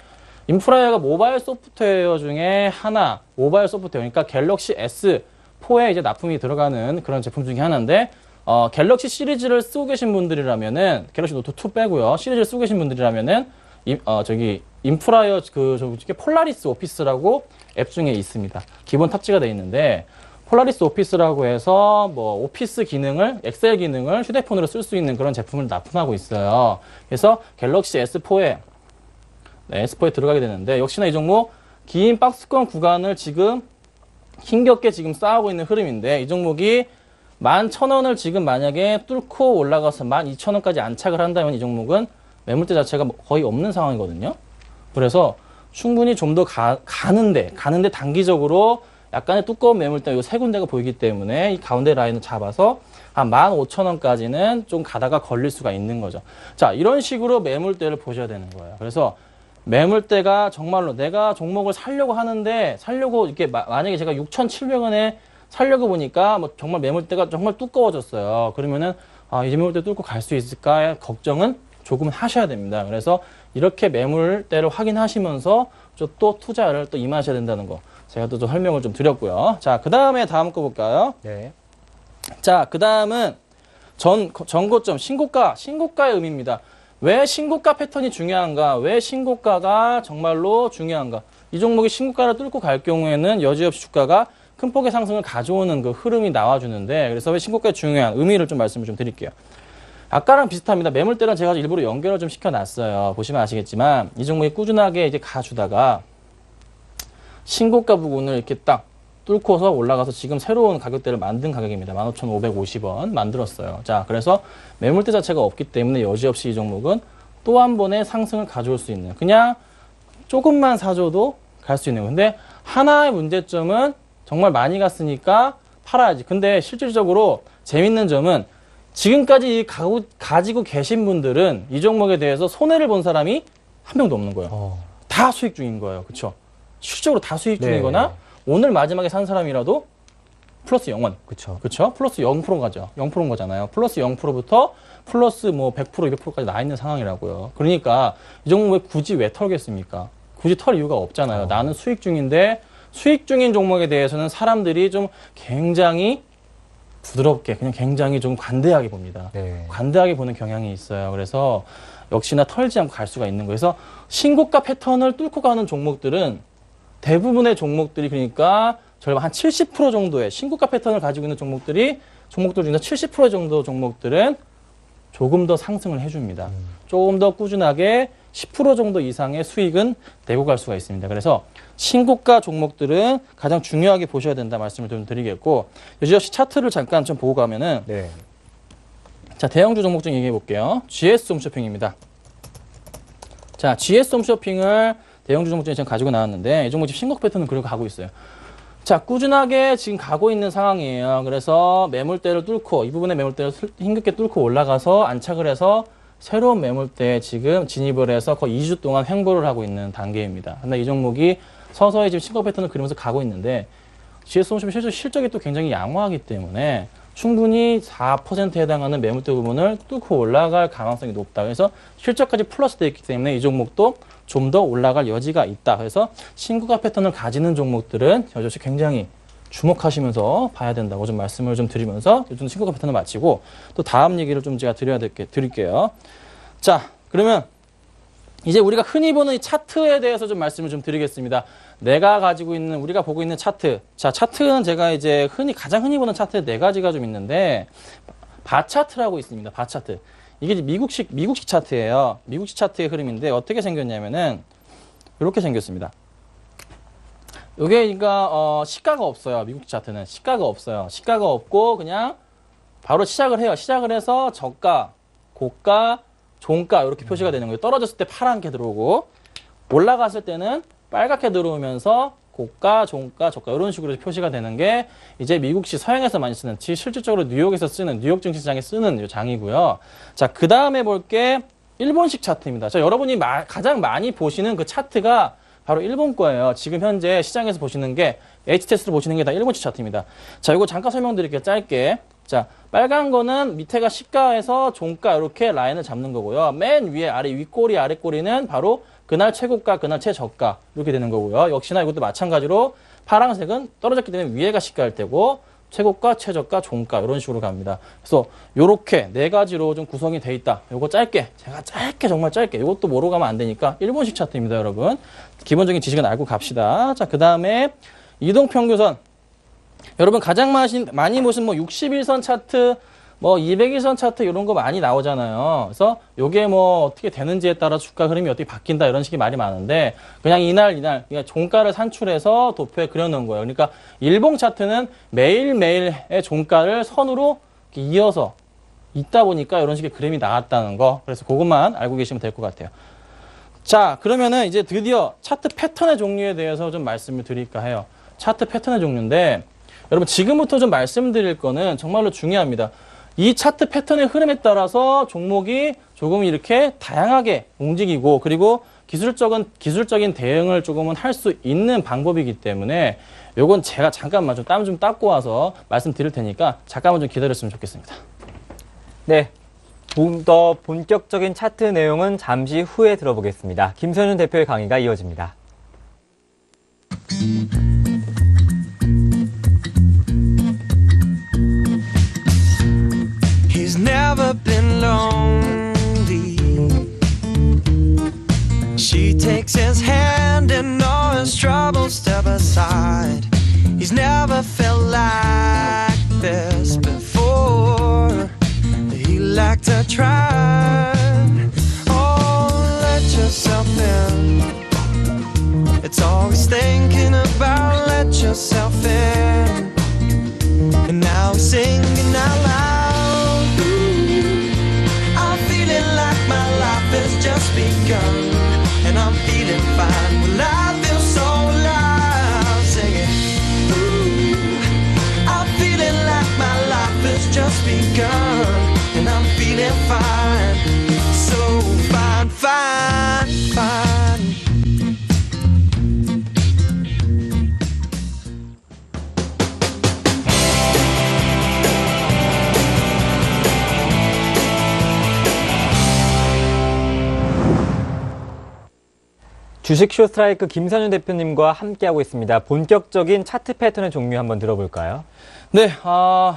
인프라웨어가 모바일 소프트웨어 중에 하나, 모바일 소프트웨어, 그러니까 갤럭시 S4에 이제 납품이 들어가는 그런 제품 중에 하나인데, 갤럭시 시리즈를 쓰고 계신 분들이라면은, 갤럭시 노트 2 빼고요. 시리즈를 쓰고 계신 분들이라면은, 인프라웨어 저기 폴라리스 오피스라고 앱 중에 있습니다. 기본 탑재가 되어 있는데 폴라리스 오피스라고 해서 뭐 오피스 기능을 엑셀 기능을 휴대폰으로 쓸 수 있는 그런 제품을 납품하고 있어요. 그래서 갤럭시 S4에 S4에 들어가게 되는데 역시나 이 종목 긴 박스권 구간을 지금 힘겹게 지금 쌓아오고 있는 흐름인데 이 종목이 11,000원을 지금 만약에 뚫고 올라가서 12,000원까지 안착을 한다면 이 종목은 매물대 자체가 거의 없는 상황이거든요. 그래서 충분히 좀 더 가는데 단기적으로 약간의 두꺼운 매물대 이 세 군데가 보이기 때문에 이 가운데 라인을 잡아서 한 15,000원까지는 좀 가다가 걸릴 수가 있는 거죠. 자, 이런 식으로 매물대를 보셔야 되는 거예요. 그래서 매물대가 정말로 내가 종목을 살려고 하는데 이렇게 만약에 제가 6,700원에 살려고 보니까 뭐 정말 매물대가 정말 두꺼워졌어요. 그러면은 이 매물대 뚫고 갈 수 있을까의 걱정은 조금 하셔야 됩니다. 그래서 이렇게 매물대를 확인하시면서 또 투자를 또 임하셔야 된다는 거 제가 또 좀 설명을 좀 드렸고요. 자, 그 다음에 다음 거 볼까요? 네. 자, 그 다음은 전고점 신고가의 의미입니다. 왜 신고가 패턴이 중요한가? 왜 신고가가 정말로 중요한가? 이 종목이 신고가를 뚫고 갈 경우에는 여지없이 주가가 큰 폭의 상승을 가져오는 그 흐름이 나와주는데 그래서 왜 신고가의 중요한 의미를 좀 말씀을 좀 드릴게요. 아까랑 비슷합니다. 매물대랑 제가 일부러 연결을 좀 시켜놨어요. 보시면 아시겠지만 이 종목이 꾸준하게 이제 가주다가 신고가 부분을 이렇게 딱 뚫고서 올라가서 지금 새로운 가격대를 만든 가격입니다. 15,550원 만들었어요. 자, 그래서 매물대 자체가 없기 때문에 여지없이 이 종목은 또 한 번의 상승을 가져올 수 있는 그냥 조금만 사줘도 갈 수 있는 근데 하나의 문제점은 정말 많이 갔으니까 팔아야지. 근데 실질적으로 재밌는 점은 지금까지 가지고 계신 분들은 이 종목에 대해서 손해를 본 사람이 한 명도 없는 거예요. 다 수익 중인 거예요. 그렇죠? 실질적으로 다 수익 중이거나 오늘 마지막에 산 사람이라도 플러스 0원. 그렇죠. 그렇죠? 플러스 0% 가죠. 0%인 거잖아요. 플러스 0%부터 플러스 뭐 100%, 200%까지 나 있는 상황이라고요. 그러니까 이 종목에 굳이 왜 털겠습니까? 굳이 털 이유가 없잖아요. 나는 수익 중인데 수익 중인 종목에 대해서는 사람들이 좀 굉장히 부드럽게 그냥 굉장히 좀 관대하게 봅니다. 네. 관대하게 보는 경향이 있어요. 그래서 역시나 털지 않고 갈 수가 있는 거예요. 그래서 신고가 패턴을 뚫고 가는 종목들은 대부분의 종목들이 그러니까 절반 한 70% 정도의 신고가 패턴을 가지고 있는 종목들 중에서 70% 정도 종목들은 조금 더 상승을 해줍니다. 조금 더 꾸준하게 10% 정도 이상의 수익은 내고 갈 수가 있습니다. 그래서 신고가 종목들은 가장 중요하게 보셔야 된다 말씀을 좀 드리겠고, 여지없이 차트를 잠깐 좀 보고 가면은, 네. 자, 대형주 종목 중 얘기해 볼게요. GS 홈쇼핑입니다. 자, GS 홈쇼핑을 대형주 종목 중에 지금 가지고 나왔는데, 이 종목 지금 신고가 패턴은 그리고 가고 있어요. 자, 꾸준하게 지금 가고 있는 상황이에요. 그래서 매물대를 뚫고, 이 부분의 매물대를 힘겹게 뚫고 올라가서 안착을 해서 새로운 매물대에 지금 진입을 해서 거의 2주 동안 횡보를 하고 있는 단계입니다. 근데 이 종목이 서서히 지금 신고 패턴을 그리면서 가고 있는데, GS 홈쇼핑 실적이 또 굉장히 양호하기 때문에 충분히 4%에 해당하는 매물대 부분을 뚫고 올라갈 가능성이 높다. 그래서 실적까지 플러스 되어 있기 때문에 이 종목도 좀 더 올라갈 여지가 있다. 그래서 신고가 패턴을 가지는 종목들은 여전히 굉장히 주목하시면서 봐야 된다고 좀 말씀을 좀 드리면서 요즘 신고가 패턴을 마치고 또 다음 얘기를 좀 제가 드릴게요. 자, 그러면 이제 우리가 흔히 보는 이 차트에 대해서 좀 말씀을 좀 드리겠습니다. 내가 가지고 있는, 우리가 보고 있는 차트. 자, 차트는 제가 이제 가장 흔히 보는 차트 4가지가 좀 있는데, 바 차트라고 있습니다. 바 차트. 이게 미국식 차트예요. 미국식 차트의 흐름인데, 어떻게 생겼냐면은, 이렇게 생겼습니다. 요게, 그러니까, 시가가 없어요. 미국식 차트는. 시가가 없어요. 시가가 없고, 그냥, 바로 시작을 해요. 시작을 해서, 저가, 고가, 종가, 이렇게 표시가 되는 거예요. 떨어졌을 때 파랗게 들어오고, 올라갔을 때는 빨갛게 들어오면서 고가, 종가, 저가 이런 식으로 표시가 되는 게 이제 미국시 서양에서 많이 쓰는, 실질적으로 뉴욕에서 쓰는, 뉴욕 증시장에 쓰는 이 장이고요. 자, 그 다음에 볼 게 일본식 차트입니다. 자, 여러분이 가장 많이 보시는 그 차트가 바로 일본 거예요. 지금 현재 시장에서 보시는 게 HTS로 보시는 게 다 일본식 차트입니다. 자, 이거 잠깐 설명드릴게요. 짧게. 자, 빨간 거는 밑에가 시가에서 종가 이렇게 라인을 잡는 거고요. 맨 위에 윗꼬리 아랫꼬리는 바로 그날 최고가, 그날 최저가 이렇게 되는 거고요. 역시나 이것도 마찬가지로 파란색은 떨어졌기 때문에 위에가 시가일 테고 최고가, 최저가, 종가 이런 식으로 갑니다. 그래서 요렇게 4가지로 좀 구성이 돼 있다. 요거 짧게, 제가 정말 짧게, 요것도 모르고 가면 안 되니까 일본식 차트입니다, 여러분. 기본적인 지식은 알고 갑시다. 자, 그 다음에 이동평균선. 여러분 가장 많이 보신 뭐 61선 차트, 뭐 200일선 차트 이런 거 많이 나오잖아요. 그래서 요게 뭐 어떻게 되는지에 따라 주가 흐름이 어떻게 바뀐다 이런 식의 말이 많은데 그냥 이날 그냥 종가를 산출해서 도표에 그려놓은 거예요. 그러니까 일봉 차트는 매일매일의 종가를 선으로 이어서 있다 보니까 이런 식의 그림이 나왔다는 거. 그래서 그것만 알고 계시면 될 것 같아요. 자, 그러면은 이제 드디어 차트 패턴의 종류에 대해서 좀 말씀을 드릴까 해요. 차트 패턴의 종류인데 여러분 지금부터 좀 말씀드릴 거는 정말로 중요합니다. 이 차트 패턴의 흐름에 따라서 종목이 조금 이렇게 다양하게 움직이고 그리고 기술적인 대응을 조금은 할 수 있는 방법이기 때문에 요건 제가 잠깐만 좀 땀 좀 닦고 와서 말씀드릴 테니까 잠깐만 좀 기다렸으면 좋겠습니다. 네. 좀 더 본격적인 차트 내용은 잠시 후에 들어보겠습니다. 김선윤 대표의 강의가 이어집니다. He's never been lonely. She takes his hand and all his troubles step aside. He's never felt like this before. He liked to try. Oh, let yourself in. It's all he's thinking about. Let yourself in. And now he's singing out loud. I'm feeling like my life has just begun. And I'm feeling fine. Well, I feel so alive. Singing. I'm feeling like my life has just begun. And I'm feeling fine. So fine, fine, fine. 주식 쇼스트라이크 김선윤 대표님과 함께하고 있습니다. 본격적인 차트 패턴의 종류 한번 들어볼까요? 네,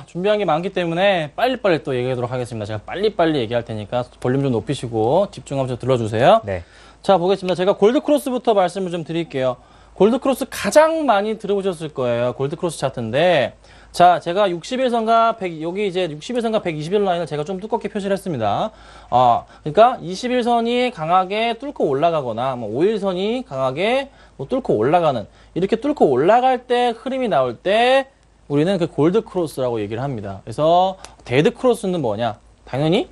준비한 게 많기 때문에 빨리빨리 또 얘기하도록 하겠습니다. 제가 빨리빨리 얘기할 테니까 볼륨 좀 높이시고 집중하면서 들어주세요. 네. 자, 보겠습니다. 제가 골드크로스부터 말씀을 좀 드릴게요. 골드크로스 가장 많이 들어보셨을 거예요. 골드크로스 차트인데, 자, 제가 60일선과 100, 여기 이제 60일선과 120일 라인을 제가 좀 두껍게 표시를 했습니다. 그러니까 21선이 강하게 뚫고 올라가거나, 뭐 5일선이 강하게 뭐 뚫고 올라가는, 이렇게 뚫고 올라갈 때 흐름이 나올 때 우리는 그 골드크로스라고 얘기를 합니다. 그래서 데드크로스는 뭐냐? 당연히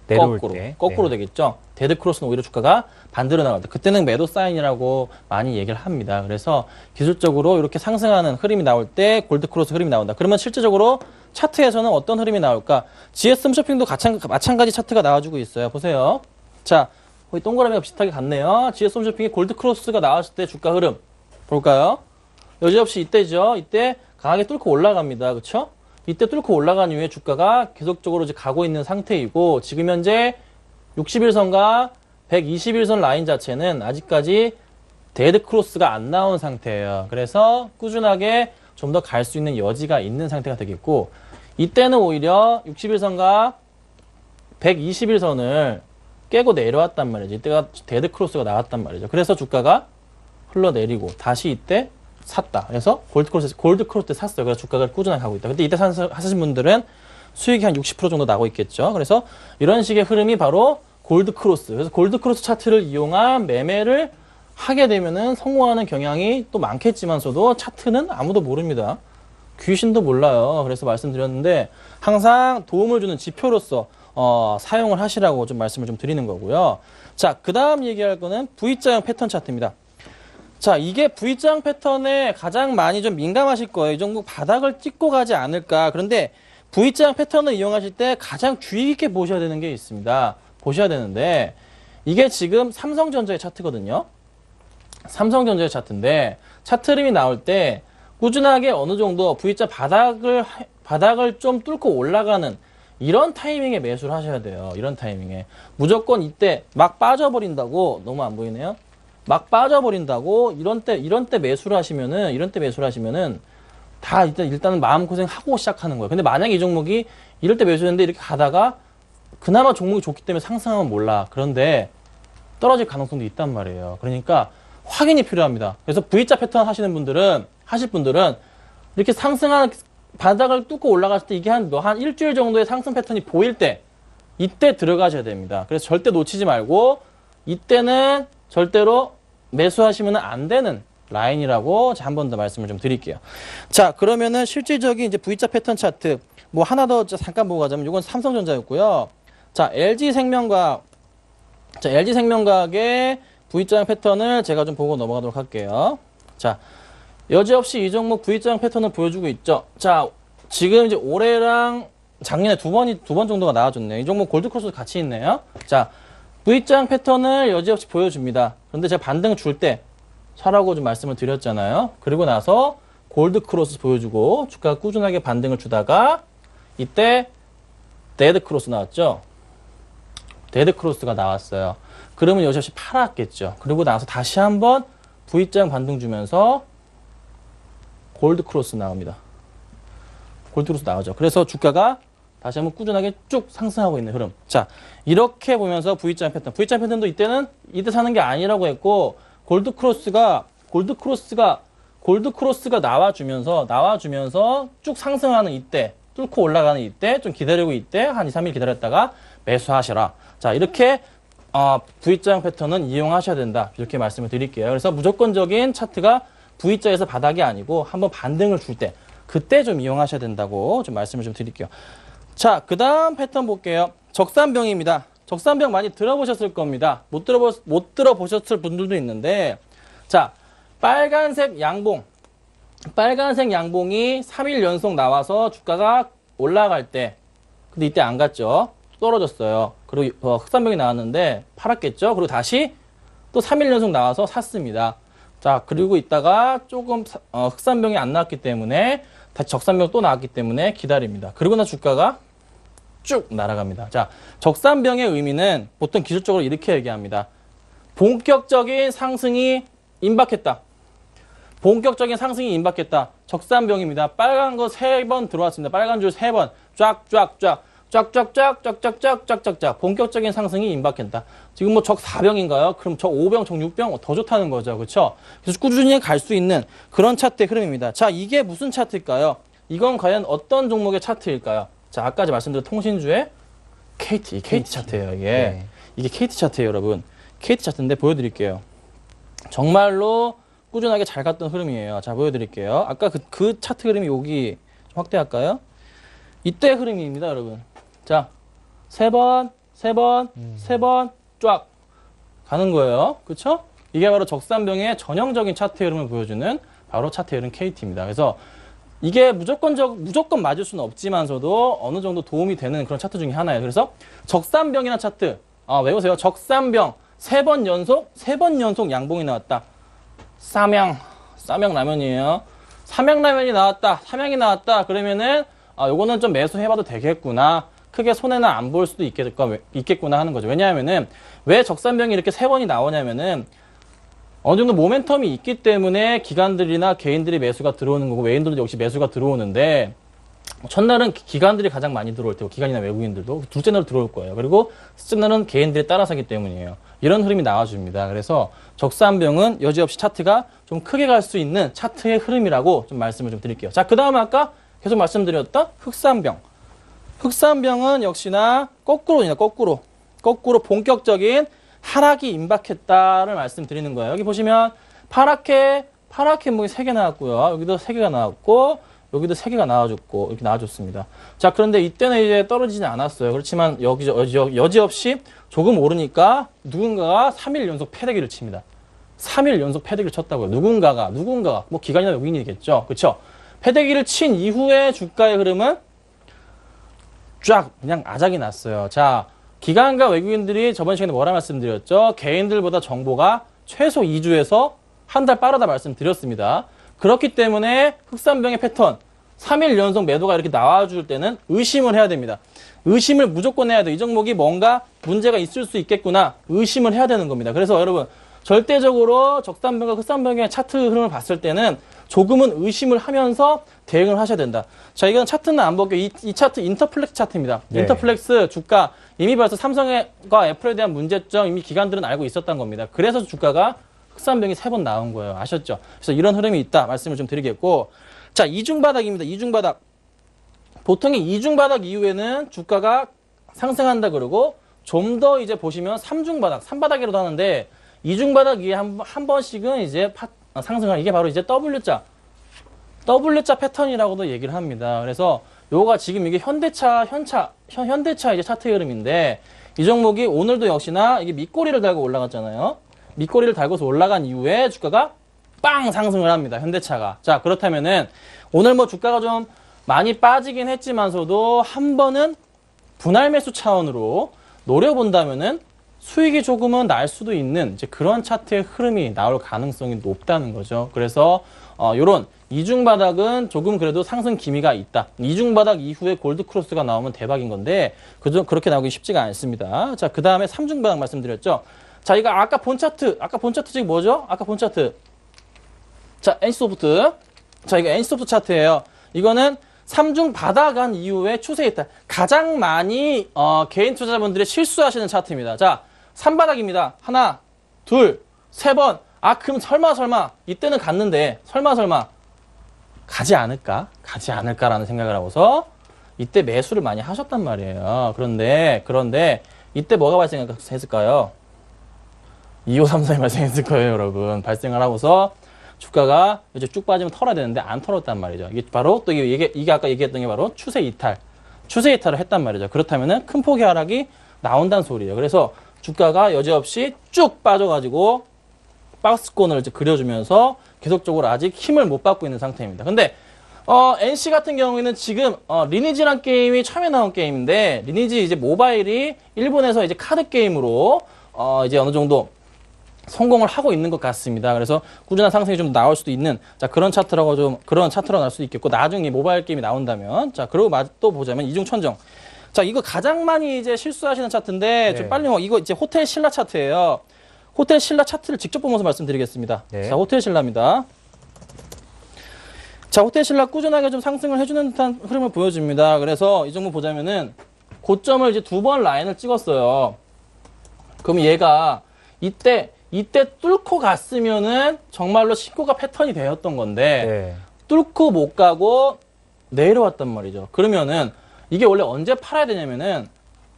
내려올 거꾸로, 때. 거꾸로 네. 되겠죠. 데드크로스는 오히려 주가가 반대로 나갈 때, 그때는 매도 사인이라고 많이 얘기를 합니다. 그래서 기술적으로 이렇게 상승하는 흐름이 나올 때 골드크로스 흐름이 나온다. 그러면 실제적으로 차트에서는 어떤 흐름이 나올까? GS 홈쇼핑도 마찬가지 차트가 나와주고 있어요. 보세요. 자, 거의 동그라미가 비슷하게 같네요. GS 홈쇼핑이 골드크로스가 나왔을 때 주가 흐름 볼까요? 여지없이 이때죠. 이때 강하게 뚫고 올라갑니다. 그렇죠? 이때 뚫고 올라간 이후에 주가가 계속적으로 이제 가고 있는 상태이고, 지금 현재 60일선과 120일선 라인 자체는 아직까지 데드크로스가 안 나온 상태예요. 그래서 꾸준하게 좀 더 갈 수 있는 여지가 있는 상태가 되겠고, 이때는 오히려 60일선과 120일선을 깨고 내려왔단 말이죠. 이때가 데드크로스가 나왔단 말이죠. 그래서 주가가 흘러내리고 다시 이때 샀다. 그래서 골드크로스 때 샀어요. 그래서 주가가 꾸준하게 가고 있다. 근데 이때 사신 분들은 수익이 한 60% 정도 나고 있겠죠. 그래서 이런 식의 흐름이 바로 골드크로스. 그래서 골드크로스 차트를 이용한 매매를 하게 되면은 성공하는 경향이 또 많겠지만서도 차트는 아무도 모릅니다. 귀신도 몰라요. 그래서 말씀드렸는데 항상 도움을 주는 지표로서 사용을 하시라고 좀 말씀을 좀 드리는 거고요. 자, 그 다음 얘기할 거는 V자형 패턴 차트입니다. 자, 이게 V자형 패턴에 가장 많이 좀 민감하실 거예요. 이 정도 바닥을 찍고 가지 않을까. 그런데 V자형 패턴을 이용하실 때 가장 주의 깊게 보셔야 되는 게 있습니다. 보셔야 되는데, 이게 지금 삼성전자의 차트거든요. 삼성전자의 차트인데, 차트 흐름이 나올 때 꾸준하게 어느 정도 V자 바닥을 좀 뚫고 올라가는 이런 타이밍에 매수를 하셔야 돼요. 이런 타이밍에. 무조건 이때 막 빠져버린다고, 너무 안 보이네요? 막 빠져버린다고 이런 때 매수를 하시면은 다 일단은 마음고생 하고 시작하는 거예요. 근데 만약에 이 종목이 이럴 때 매수했는데 이렇게 가다가 그나마 종목이 좋기 때문에 상승하면 몰라. 그런데 떨어질 가능성도 있단 말이에요. 그러니까 확인이 필요합니다. 그래서 V자 패턴 하실 분들은 이렇게 상승하는 바닥을 뚫고 올라갔을 때 이게 한 일주일 정도의 상승 패턴이 보일 때 이때 들어가셔야 됩니다. 그래서 절대 놓치지 말고 이때는 절대로 매수하시면 안 되는 라인이라고 한 번 더 말씀을 좀 드릴게요. 자, 그러면은 실질적인 이제 V자 패턴 차트 뭐 하나 더 잠깐 보고 가자면 이건 삼성전자였고요. 자, LG생명과학의 V자형 패턴을 제가 좀 보고 넘어가도록 할게요. 자, 여지없이 이 종목 V자형 패턴을 보여주고 있죠. 자, 지금 이제 올해랑 작년에 두 번 정도가 나와줬네요. 이 종목 골드크로스 같이 있네요. 자, V자형 패턴을 여지없이 보여줍니다. 그런데 제가 반등 줄 때 사라고 좀 말씀을 드렸잖아요. 그리고 나서 골드크로스 보여주고 주가가 꾸준하게 반등을 주다가 이때 데드크로스 나왔죠. 데드크로스가 나왔어요. 그러면 여지없이 팔았겠죠. 그리고 나서 다시 한번 V자형 반등 주면서 골드크로스 나옵니다. 골드크로스 나오죠. 그래서 주가가 다시 한번 꾸준하게 쭉 상승하고 있는 흐름. 자, 이렇게 보면서 V자형 패턴도 이때 사는 게 아니라고 했고, 골드크로스가 나와주면서 쭉 상승하는 이때, 뚫고 올라가는 이때, 좀 기다리고 이때, 한 2, 3일 기다렸다가 매수하셔라. 자, 이렇게, V자형 패턴은 이용하셔야 된다. 이렇게 말씀을 드릴게요. 그래서 무조건적인 차트가 V자에서 바닥이 아니고, 한번 반등을 줄 때, 그때 좀 이용하셔야 된다고 좀 말씀을 좀 드릴게요. 자, 그 다음 패턴 볼게요. 적산병입니다. 적산병 많이 들어보셨을 겁니다. 못 들어보셨을 분들도 있는데, 자, 빨간색 양봉이 3일 연속 나와서 주가가 올라갈 때, 근데 이때 안 갔죠. 떨어졌어요. 그리고 흑산병이 나왔는데 팔았겠죠. 그리고 다시 또 3일 연속 나와서 샀습니다. 자, 그리고 있다가 조금 흑산병이 안 나왔기 때문에 다시 적산병 또 나왔기 때문에 기다립니다. 그리고 나 주가가 쭉 날아갑니다. 자, 적산병의 의미는 보통 기술적으로 이렇게 얘기합니다. 본격적인 상승이 임박했다. 본격적인 상승이 임박했다. 적산병입니다. 빨간 거 3번 들어왔습니다. 빨간 줄 3번. 쫙쫙쫙. 쫙쫙쫙. 본격적인 상승이 임박했다. 지금 뭐 적 4병인가요? 그럼 적 5병, 적 6병 더 좋다는 거죠. 그렇죠? 그래서 꾸준히 갈 수 있는 그런 차트의 흐름입니다. 자, 이게 무슨 차트일까요? 이건 과연 어떤 종목의 차트일까요? 자, 아까 말씀드린 통신주의 KT 차트예요, 이게. 네. 이게 KT 차트예요, 여러분. KT 차트인데 보여드릴게요. 정말로 꾸준하게 잘 갔던 흐름이에요. 자, 보여드릴게요. 아까 그 차트 흐름이 여기 좀 확대할까요? 이때 흐름입니다, 여러분. 자, 3번 쫙 가는 거예요. 그쵸? 이게 바로 적산병의 전형적인 차트 흐름을 보여주는 바로 차트 흐름 KT입니다. 그래서 이게 무조건 맞을 수는 없지만서도 어느 정도 도움이 되는 그런 차트 중에 하나예요. 그래서 적산병이라는 차트, 외우세요. 적산병 3번 연속 양봉이 나왔다. 삼양 라면이에요. 삼양라면이 나왔다. 삼양이 나왔다. 그러면은 요거는 좀 매수해봐도 되겠구나. 크게 손해는 안 볼 수도 있겠구나 하는 거죠. 왜냐하면은 왜 적산병이 이렇게 3번이 나오냐면은 어느 정도 모멘텀이 있기 때문에 기관들이나 개인들이 매수가 들어오는 거고 외인들도 역시 매수가 들어오는데 첫날은 기관들이 가장 많이 들어올 테고 기관이나 외국인들도 둘째 날로 들어올 거예요. 그리고 셋째 날은 개인들이 따라서기 때문이에요. 이런 흐름이 나와줍니다. 그래서 적산병은 여지없이 차트가 좀 크게 갈 수 있는 차트의 흐름이라고 좀 말씀을 좀 드릴게요. 자, 그 다음에 아까 계속 말씀드렸던 흑산병. 흑산병은 역시나 거꾸로입니다. 거꾸로 본격적인 하락이 임박했다를 말씀드리는 거예요. 여기 보시면 파랗게 목이 3개 나왔고요. 여기도 3개가 나왔고 여기도 3개가 나와줬고 이렇게 나와줬습니다. 자, 그런데 이때는 이제 떨어지진 않았어요. 그렇지만 여지없이 조금 오르니까 누군가가 3일 연속 패대기를 칩니다. 3일 연속 패대기를 쳤다고요. 누군가가 뭐 기관이나 외국인이겠죠. 그렇죠? 패대기를 친 이후에 주가의 흐름은 쫙 그냥 아작이 났어요. 자, 기관과 외국인들이 저번 시간에 뭐라 말씀드렸죠? 개인들보다 정보가 최소 2주에서 한 달 빠르다 말씀드렸습니다. 그렇기 때문에 흑산병의 패턴 3일 연속 매도가 이렇게 나와줄 때는 의심을 해야 됩니다. 의심을 무조건 해야 돼요. 이 종목이 뭔가 문제가 있을 수 있겠구나 의심을 해야 되는 겁니다. 그래서 여러분 절대적으로 적산병과 흑산병의 차트 흐름을 봤을 때는 조금은 의심을 하면서 대응을 하셔야 된다. 자, 이건 차트는 안 볼게요. 이 차트 인터플렉스 차트입니다. 네. 인터플렉스 주가 이미 벌써 삼성과 애플에 대한 문제점 이미 기관들은 알고 있었던 겁니다. 그래서 주가가 흑산병이 3번 나온 거예요. 아셨죠? 그래서 이런 흐름이 있다 말씀을 좀 드리겠고, 자, 이중바닥입니다. 이중바닥. 보통의 이중바닥 이후에는 주가가 상승한다 그러고 좀 더 이제 보시면 삼중바닥, 3바닥이라도 하는데 이중바닥 위에 한 번씩은 이제 상승을 이게 바로 이제 W자 패턴이라고도 얘기를 합니다. 그래서 요가 지금 이게 현대차 이제 차트 흐름인데 이 종목이 오늘도 역시나 이게 밑꼬리를 달고 올라갔잖아요. 밑꼬리를 달고서 올라간 이후에 주가가 빵 상승을 합니다. 현대차가. 자, 그렇다면은 오늘 뭐 주가가 좀 많이 빠지긴 했지만서도 한 번은 분할 매수 차원으로 노려본다면은 수익이 조금은 날 수도 있는 이제 그런 차트의 흐름이 나올 가능성이 높다는 거죠. 그래서 요런 이중바닥은 조금 그래도 상승 기미가 있다. 이중바닥 이후에 골드크로스가 나오면 대박인 건데 그렇게 나오기 쉽지가 않습니다. 자, 그 다음에 삼중바닥 말씀드렸죠. 자, 이거 아까 본 차트 지금 뭐죠? 아까 본 차트. 자, NC소프트. 자, 이거 NC소프트 차트예요. 이거는 3중 바닥한 이후에 추세 이탈. 가장 많이 개인 투자자분들이 실수하시는 차트입니다. 자, 3바닥입니다. 하나, 둘, 3번. 아, 그럼 설마 이때는 갔는데 설마 가지 않을까라는 생각을 하고서 이때 매수를 많이 하셨단 말이에요. 그런데 이때 뭐가 발생했을까요? 2534이 발생했을 거예요, 여러분. 발생을 하고서 주가가 이제 쭉 빠지면 털어야 되는데 안 털었단 말이죠. 이게 바로 또 이게 아까 얘기했던 게 바로 추세 이탈을 했단 말이죠. 그렇다면은 큰 폭의 하락이 나온다는 소리예요. 그래서 주가가 여지없이 쭉 빠져가지고 박스권을 이제 그려주면서 계속적으로 아직 힘을 못 받고 있는 상태입니다. 근데 NC 같은 경우에는 지금 리니지란 게임이 처음에 나온 게임인데 리니지 이제 모바일이 일본에서 이제 카드 게임으로 이제 어느 정도 성공을 하고 있는 것 같습니다. 그래서 꾸준한 상승이 좀 나올 수도 있는 그런 차트라고 나올 수도 있겠고 나중에 모바일 게임이 나온다면 그리고 또 보자면 이중천정. 자, 이거 가장 많이 이제 실수하시는 차트인데 좀 빨리 이거 이제 호텔 신라 차트예요. 호텔 신라 차트를 직접 보면서 말씀드리겠습니다. 네. 자, 호텔 신라입니다. 자, 호텔 신라 꾸준하게 좀 상승을 해주는 듯한 흐름을 보여줍니다. 그래서 이 종목 보자면은 고점을 이제 2번 라인을 찍었어요. 그럼 얘가 이때 뚫고 갔으면은 정말로 신고가 패턴이 되었던 건데 네. 뚫고 못 가고 내려왔단 말이죠. 그러면은 이게 원래 언제 팔아야 되냐면은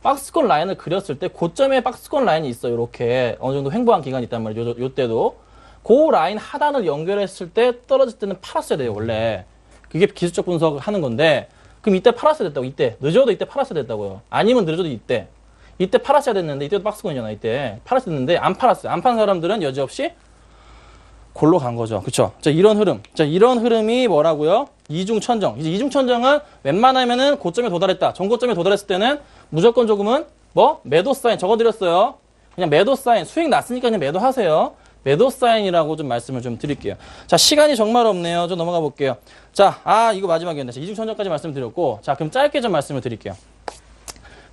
박스권 라인을 그렸을 때 고점에 박스권 라인이 있어요. 이렇게 어느 정도 횡보한 기간이 있단 말이죠. 요때도 그 라인 하단을 연결했을 때 떨어질 때는 팔았어야 돼요. 원래 그게 기술적 분석을 하는 건데 그럼 이때 팔았어야 됐다고. 이때 늦어도 이때 팔았어야 됐다고요. 아니면 늦어도 이때 팔았어야 됐는데 이때도 박스권이잖아. 이때 팔았어야 됐는데 안 팔았어요. 안 판 사람들은 여지없이 골로 간 거죠. 그쵸? 자, 이런 흐름. 자, 이런 흐름이 뭐라고요? 이중천정. 이제 이중천정은 웬만하면은 고점에 도달했다. 전고점에 도달했을 때는 무조건 조금은 뭐? 매도 사인 적어드렸어요. 그냥 매도 사인. 수익 났으니까 그냥 매도하세요. 매도 사인이라고 좀 말씀을 좀 드릴게요. 자, 시간이 정말 없네요. 좀 넘어가 볼게요. 자, 이거 마지막이었네. 이중천정까지 말씀드렸고. 자, 그럼 짧게 좀 말씀을 드릴게요.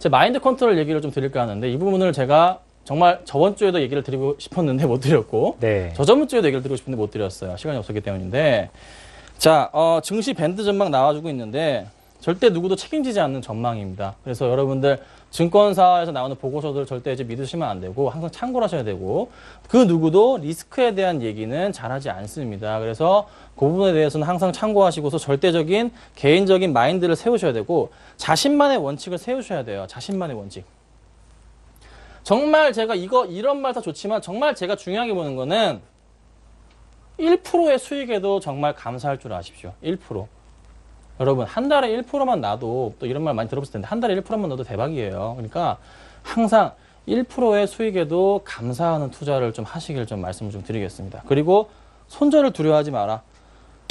제 마인드 컨트롤 얘기를 좀 드릴까 하는데 이 부분을 제가 정말 저번 주에도 얘기를 드리고 싶었는데 못 드렸고 네. 저저번 주에도 얘기를 드리고 싶은데 못 드렸어요. 시간이 없었기 때문인데 자, 증시 밴드 전망 나와주고 있는데 절대 누구도 책임지지 않는 전망입니다. 그래서 여러분들 증권사에서 나오는 보고서들 절대 이제 믿으시면 안 되고 항상 참고를 하셔야 되고 그 누구도 리스크에 대한 얘기는 잘하지 않습니다. 그래서 그 부분에 대해서는 항상 참고하시고서 절대적인 개인적인 마인드를 세우셔야 되고 자신만의 원칙을 세우셔야 돼요. 자신만의 원칙. 정말 제가 이런 말 다 좋지만 정말 제가 중요하게 보는 거는 1%의 수익에도 정말 감사할 줄 아십시오. 1%. 여러분, 한 달에 1%만 나도 또 이런 말 많이 들어봤을 텐데 한 달에 1%만 넣어도 대박이에요. 그러니까 항상 1%의 수익에도 감사하는 투자를 좀 하시길 좀 말씀을 좀 드리겠습니다. 그리고 손절을 두려워하지 마라.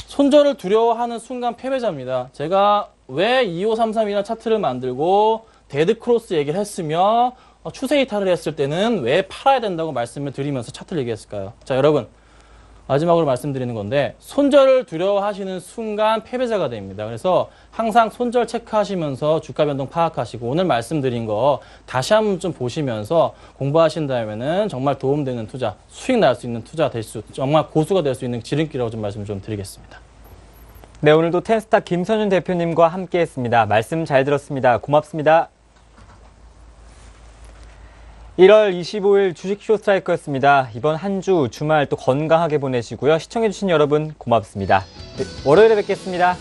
손절을 두려워하는 순간 패배자입니다. 제가 왜 2533이나 차트를 만들고 데드 크로스 얘기를 했으며 추세 이탈을 했을 때는 왜 팔아야 된다고 말씀을 드리면서 차트를 얘기했을까요? 자, 여러분. 마지막으로 말씀드리는 건데 손절을 두려워하시는 순간 패배자가 됩니다. 그래서 항상 손절 체크하시면서 주가 변동 파악하시고 오늘 말씀드린 거 다시 한번 좀 보시면서 공부하신다면은 정말 도움되는 투자, 수익 날 수 있는 투자 정말 고수가 될 수 있는 지름길이라고 좀 말씀 좀 드리겠습니다. 네, 오늘도 텐스타 김선윤 대표님과 함께했습니다. 말씀 잘 들었습니다. 고맙습니다. 1월 25일 주식쇼 스트라이크였습니다. 이번 한 주 주말 또 건강하게 보내시고요. 시청해주신 여러분 고맙습니다. 네, 월요일에 뵙겠습니다.